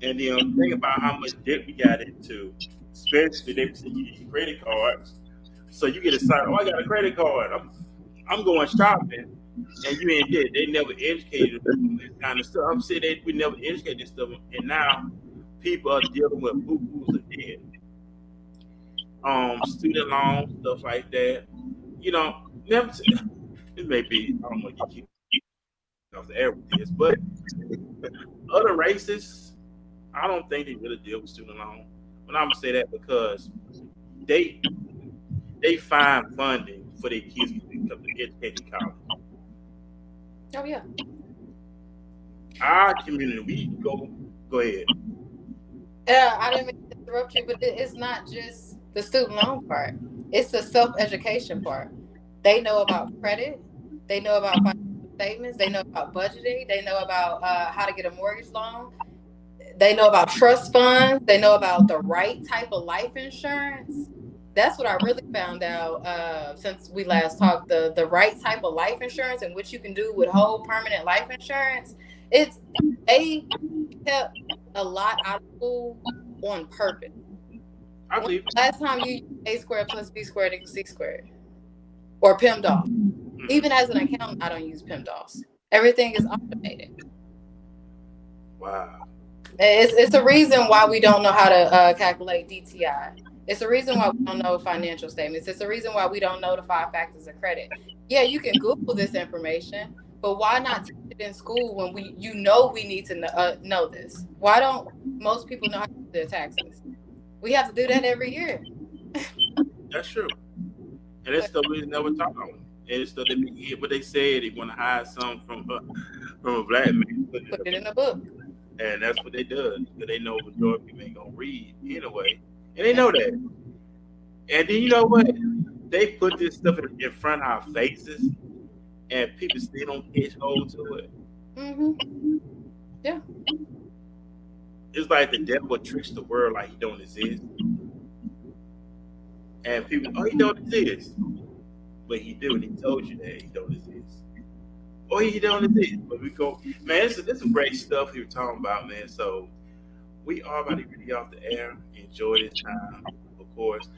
And then think about how much debt we got into, especially they say you need credit cards. So you get excited, oh, I got a credit card. I'm going shopping, and you ain't dead. They never educated us on this kind of stuff. I'm saying we never educated this stuff, and now people are dealing with boo-boos of debt, student loans, stuff like that. You know, never. It may be I don't want to get kicked off the air with this, but other races, I don't think they really deal with student loan. But I'm gonna say that because they they find funding for their kids to become educated in college. Oh yeah. Our community, we go ahead. Yeah, I didn't mean to interrupt you, but it's not just the student loan part. It's the self-education part. They know about credit. They know about financial statements. They know about budgeting. They know about how to get a mortgage loan. They know about trust funds. They know about the right type of life insurance. That's what I really found out since we last talked. The right type of life insurance and what you can do with whole permanent life insurance. It's they kept a lot out of school on purpose. I believe Last time you used A squared plus B squared equals C squared or PEMDAS. Even as an accountant, I don't use PEMDAS. Everything is automated. wow. It's a reason why we don't know how to calculate DTI. It's a reason why we don't know financial statements. It's a reason why we don't know the 5 factors of credit. Yeah, you can Google this information, but why not teach it in school when we need to know this? Why don't most people know how to do their taxes? We have to do that every year. That's true. And that's stuff we never talk about. And it's stuff that what they said they want to hide something from a black man. Put it in a book. And that's what they do because they know majority of people ain't gonna read anyway, and they know that. And then you know what? They put this stuff in front of our faces, and people still don't catch hold to it. Mm-hmm. Yeah. It's like the devil tricks the world like he don't exist, and people, oh, he don't exist, but he do, and he told you that he don't exist. Or he don't exist, but we go, man. This is some great stuff we were talking about, man. So we are about to get off the air. Enjoy this time, of course.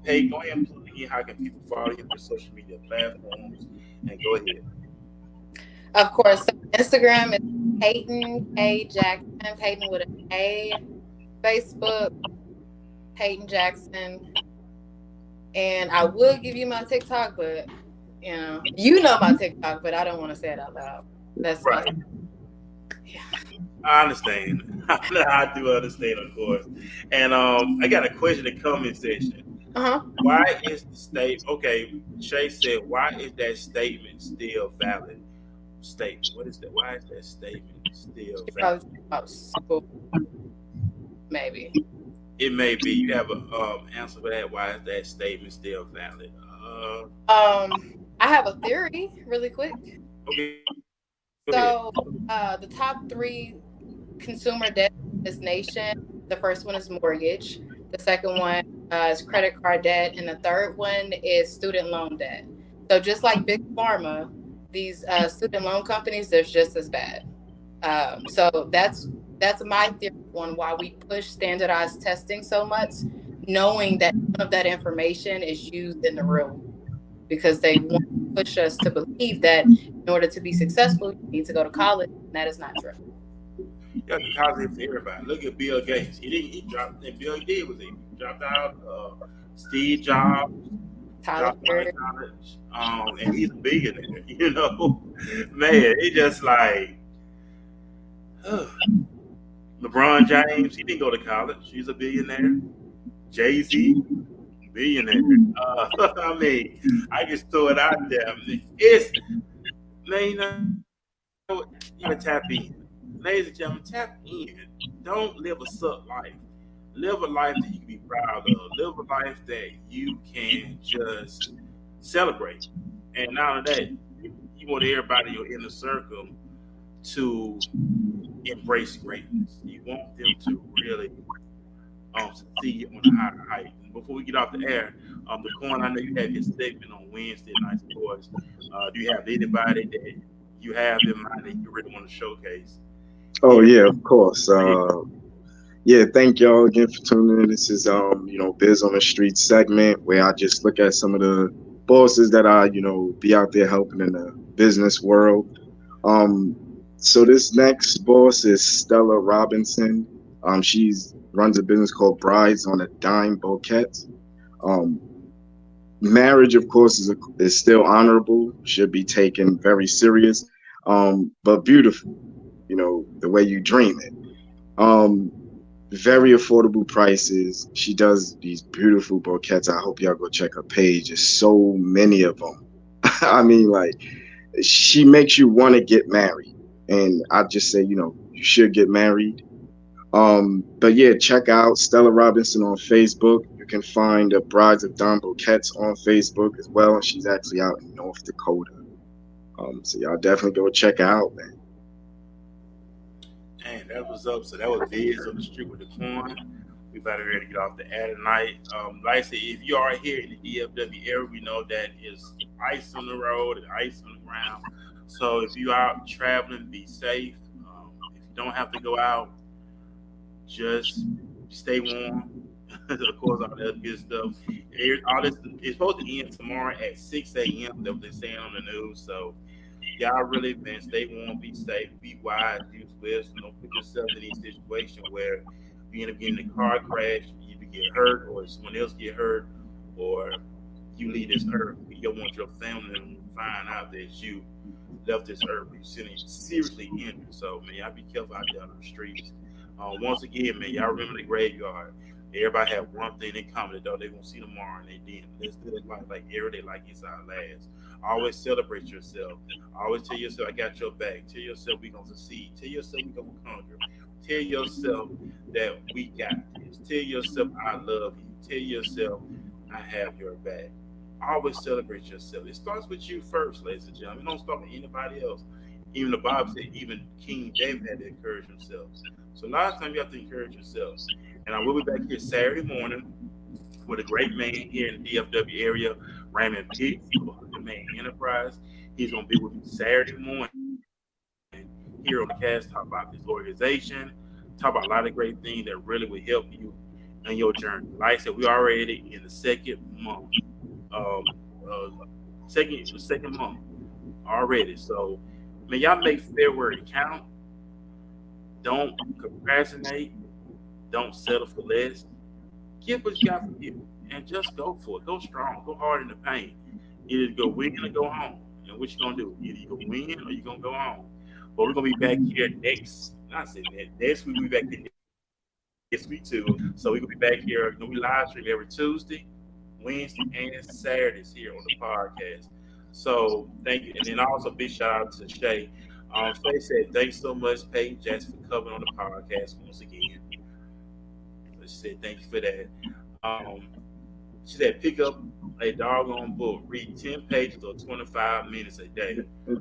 Hey, go ahead and plug in. How can people follow you on social media platforms? And go ahead. Of course, so Instagram is Payton A Jackson. Payton with an A. Facebook, Payton Jackson. And I will give you my TikTok, but you know my TikTok, but I don't want to say it out loud. That's right. Yeah. I understand. I do understand, of course. And I got a question in the comment section. Why is the statement? Okay, Shay said, why is that statement still valid? Statement. What is that? Why is that statement still valid? Maybe. It may be. You have an answer for that. Why is that statement still valid? I have a theory, really quick. Okay. So, the top 3 consumer debt in this nation. The first one is mortgage. The second one is credit card debt, and the third one is student loan debt. So, just like Big Pharma, these student loan companies, they're just as bad. So that's my theory on why we push standardized testing so much, knowing that none of that information is used in the real world. Because they want to push us to believe that in order to be successful, you need to go to college. And that is not true. You got to college for everybody. Look at Bill Gates. He dropped, and Bill Gates was he dropped out. Steve Jobs dropped out of college. And he's a billionaire. You know, man, it's just like LeBron James. He didn't go to college. He's a billionaire. Jay-Z. Billionaire. I mean, I just throw it out there. It's, man, you gotta tap in. Ladies and gentlemen, tap in. Don't live a suck life. Live a life that you can be proud of. Live a life that you can just celebrate. And not only that, you want everybody in your inner circle to embrace greatness. You want them to really succeed on a higher height. Before we get off the air, the Coin, I know you have your segment on Wednesday nights, of course. Do you have anybody that you have in mind that you really want to showcase Oh yeah, of course. Yeah, thank y'all again for tuning in. This is Biz on the Street segment where I just look at some of the bosses that I, be out there helping in the business world. Um, so this next boss is Stella Robinson. She's runs a business called Brides on a Dime Bouquet. Um, Marriage, of course, is still honorable, should be taken very serious, but beautiful. The way you dream it. Um, Very affordable prices. She does these beautiful bouquets. I hope y'all go check her page. There's so many of them. I mean, like, she makes you want to get married. And I just say, you should get married. But yeah, check out Stella Robinson on Facebook. You can find the Brides of Dawn Bouquets on Facebook as well. And she's actually out in North Dakota. So y'all definitely go check her out, man. And that was up. So that was Biz on the Street with the Coin. We about to ready to get off the air tonight. Like I said, if you are here in the DFW area, we know that is ice on the road and ice on the ground. So if you out traveling, be safe. If you don't have to go out, just stay warm. Of course, all that good stuff. All this is supposed to end tomorrow at 6 a.m. That they're saying on the news. So y'all really, man, stay warm, be safe, be wise, use wisdom. Don't put yourself in these situations where you end up getting in a car crash, you either get hurt or someone else get hurt, or you leave this earth. You don't want your family to find out that you left this earth. You're seriously injured. So, man, y'all be careful out there on the streets. Once again, man, y'all remember the graveyard. Everybody have one thing in common that they're going to see tomorrow, and they didn't. Let's do it like every day like it's our last. Always celebrate yourself. Always tell yourself, I got your back. Tell yourself we're going to succeed. Tell yourself we're going to conquer. Tell yourself that we got this. Tell yourself I love you. Tell yourself I have your back. Always celebrate yourself. It starts with you first, ladies and gentlemen. It don't start with anybody else. Even the Bible said even King David had to encourage himself. So a lot of times you have to encourage yourself. And I will be back here Saturday morning with a great man here in the DFW area, Raymond Pitt, the Man Enterprise. He's going to be with me Saturday morning here on the cast, talk about this organization, talk about a lot of great things that really will help you in your journey. Like I said, we're already in the second month, second month already. So, man, y'all make February count. Don't procrastinate. Don't settle for less. Get what you got for you and just go for it. Go strong. Go hard in the paint. Either go win or go home. And what you gonna do? Either you gonna win or you gonna go home. But we're gonna be back here next. Next week we'll be back here next week too. So we're gonna be back here. We're gonna be live stream every Tuesday, Wednesday, and Saturdays here on the podcast. So thank you. And then also big shout out to Shay. Shay said, thanks so much, Payton Jackson, for coming on the podcast once again. She said, thank you for that. She said, pick up a doggone book, read 10 pages or 25 minutes a day.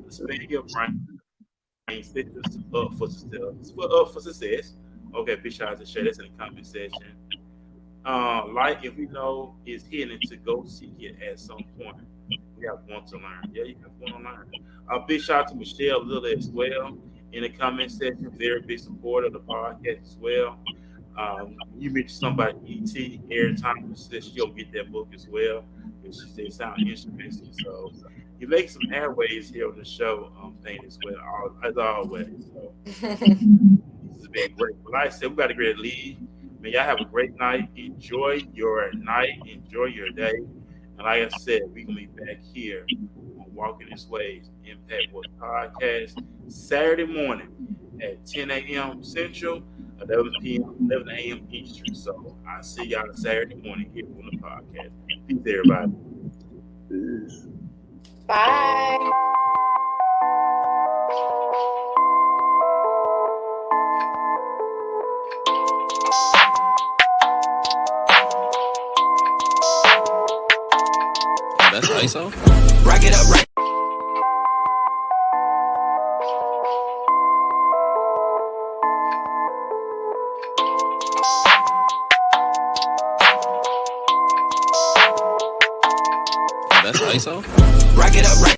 Speaking of brain, set us up for success. Okay, big shout out to Shay. That's in the comment section. Like if we know it's hidden to go seek it at some point. We have want to learn. Yeah, you have want to learn. Big shout out to Michelle Lilla as well in the comment section. Very big supporter of the podcast as well. You mentioned somebody ET every time she says she'll get that book as well. And she said it sounds interesting. So you make some airways here on the show, Payton as well, as always. So this has been great. But like I said, we got to get ready to leave. Man, y'all have a great night. Enjoy your night. Enjoy your day. And like I said, we're going to be back here on Walking This Ways Impact Work Podcast Saturday morning at 10 a.m. Central, 11 a.m. Eastern. So I'll see y'all Saturday morning here on the podcast. Peace, everybody. Peace. Bye. That's ISO? Rack it up, rack. That's ISO? Rack it up, rack.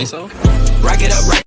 ISO? Rack it up, rack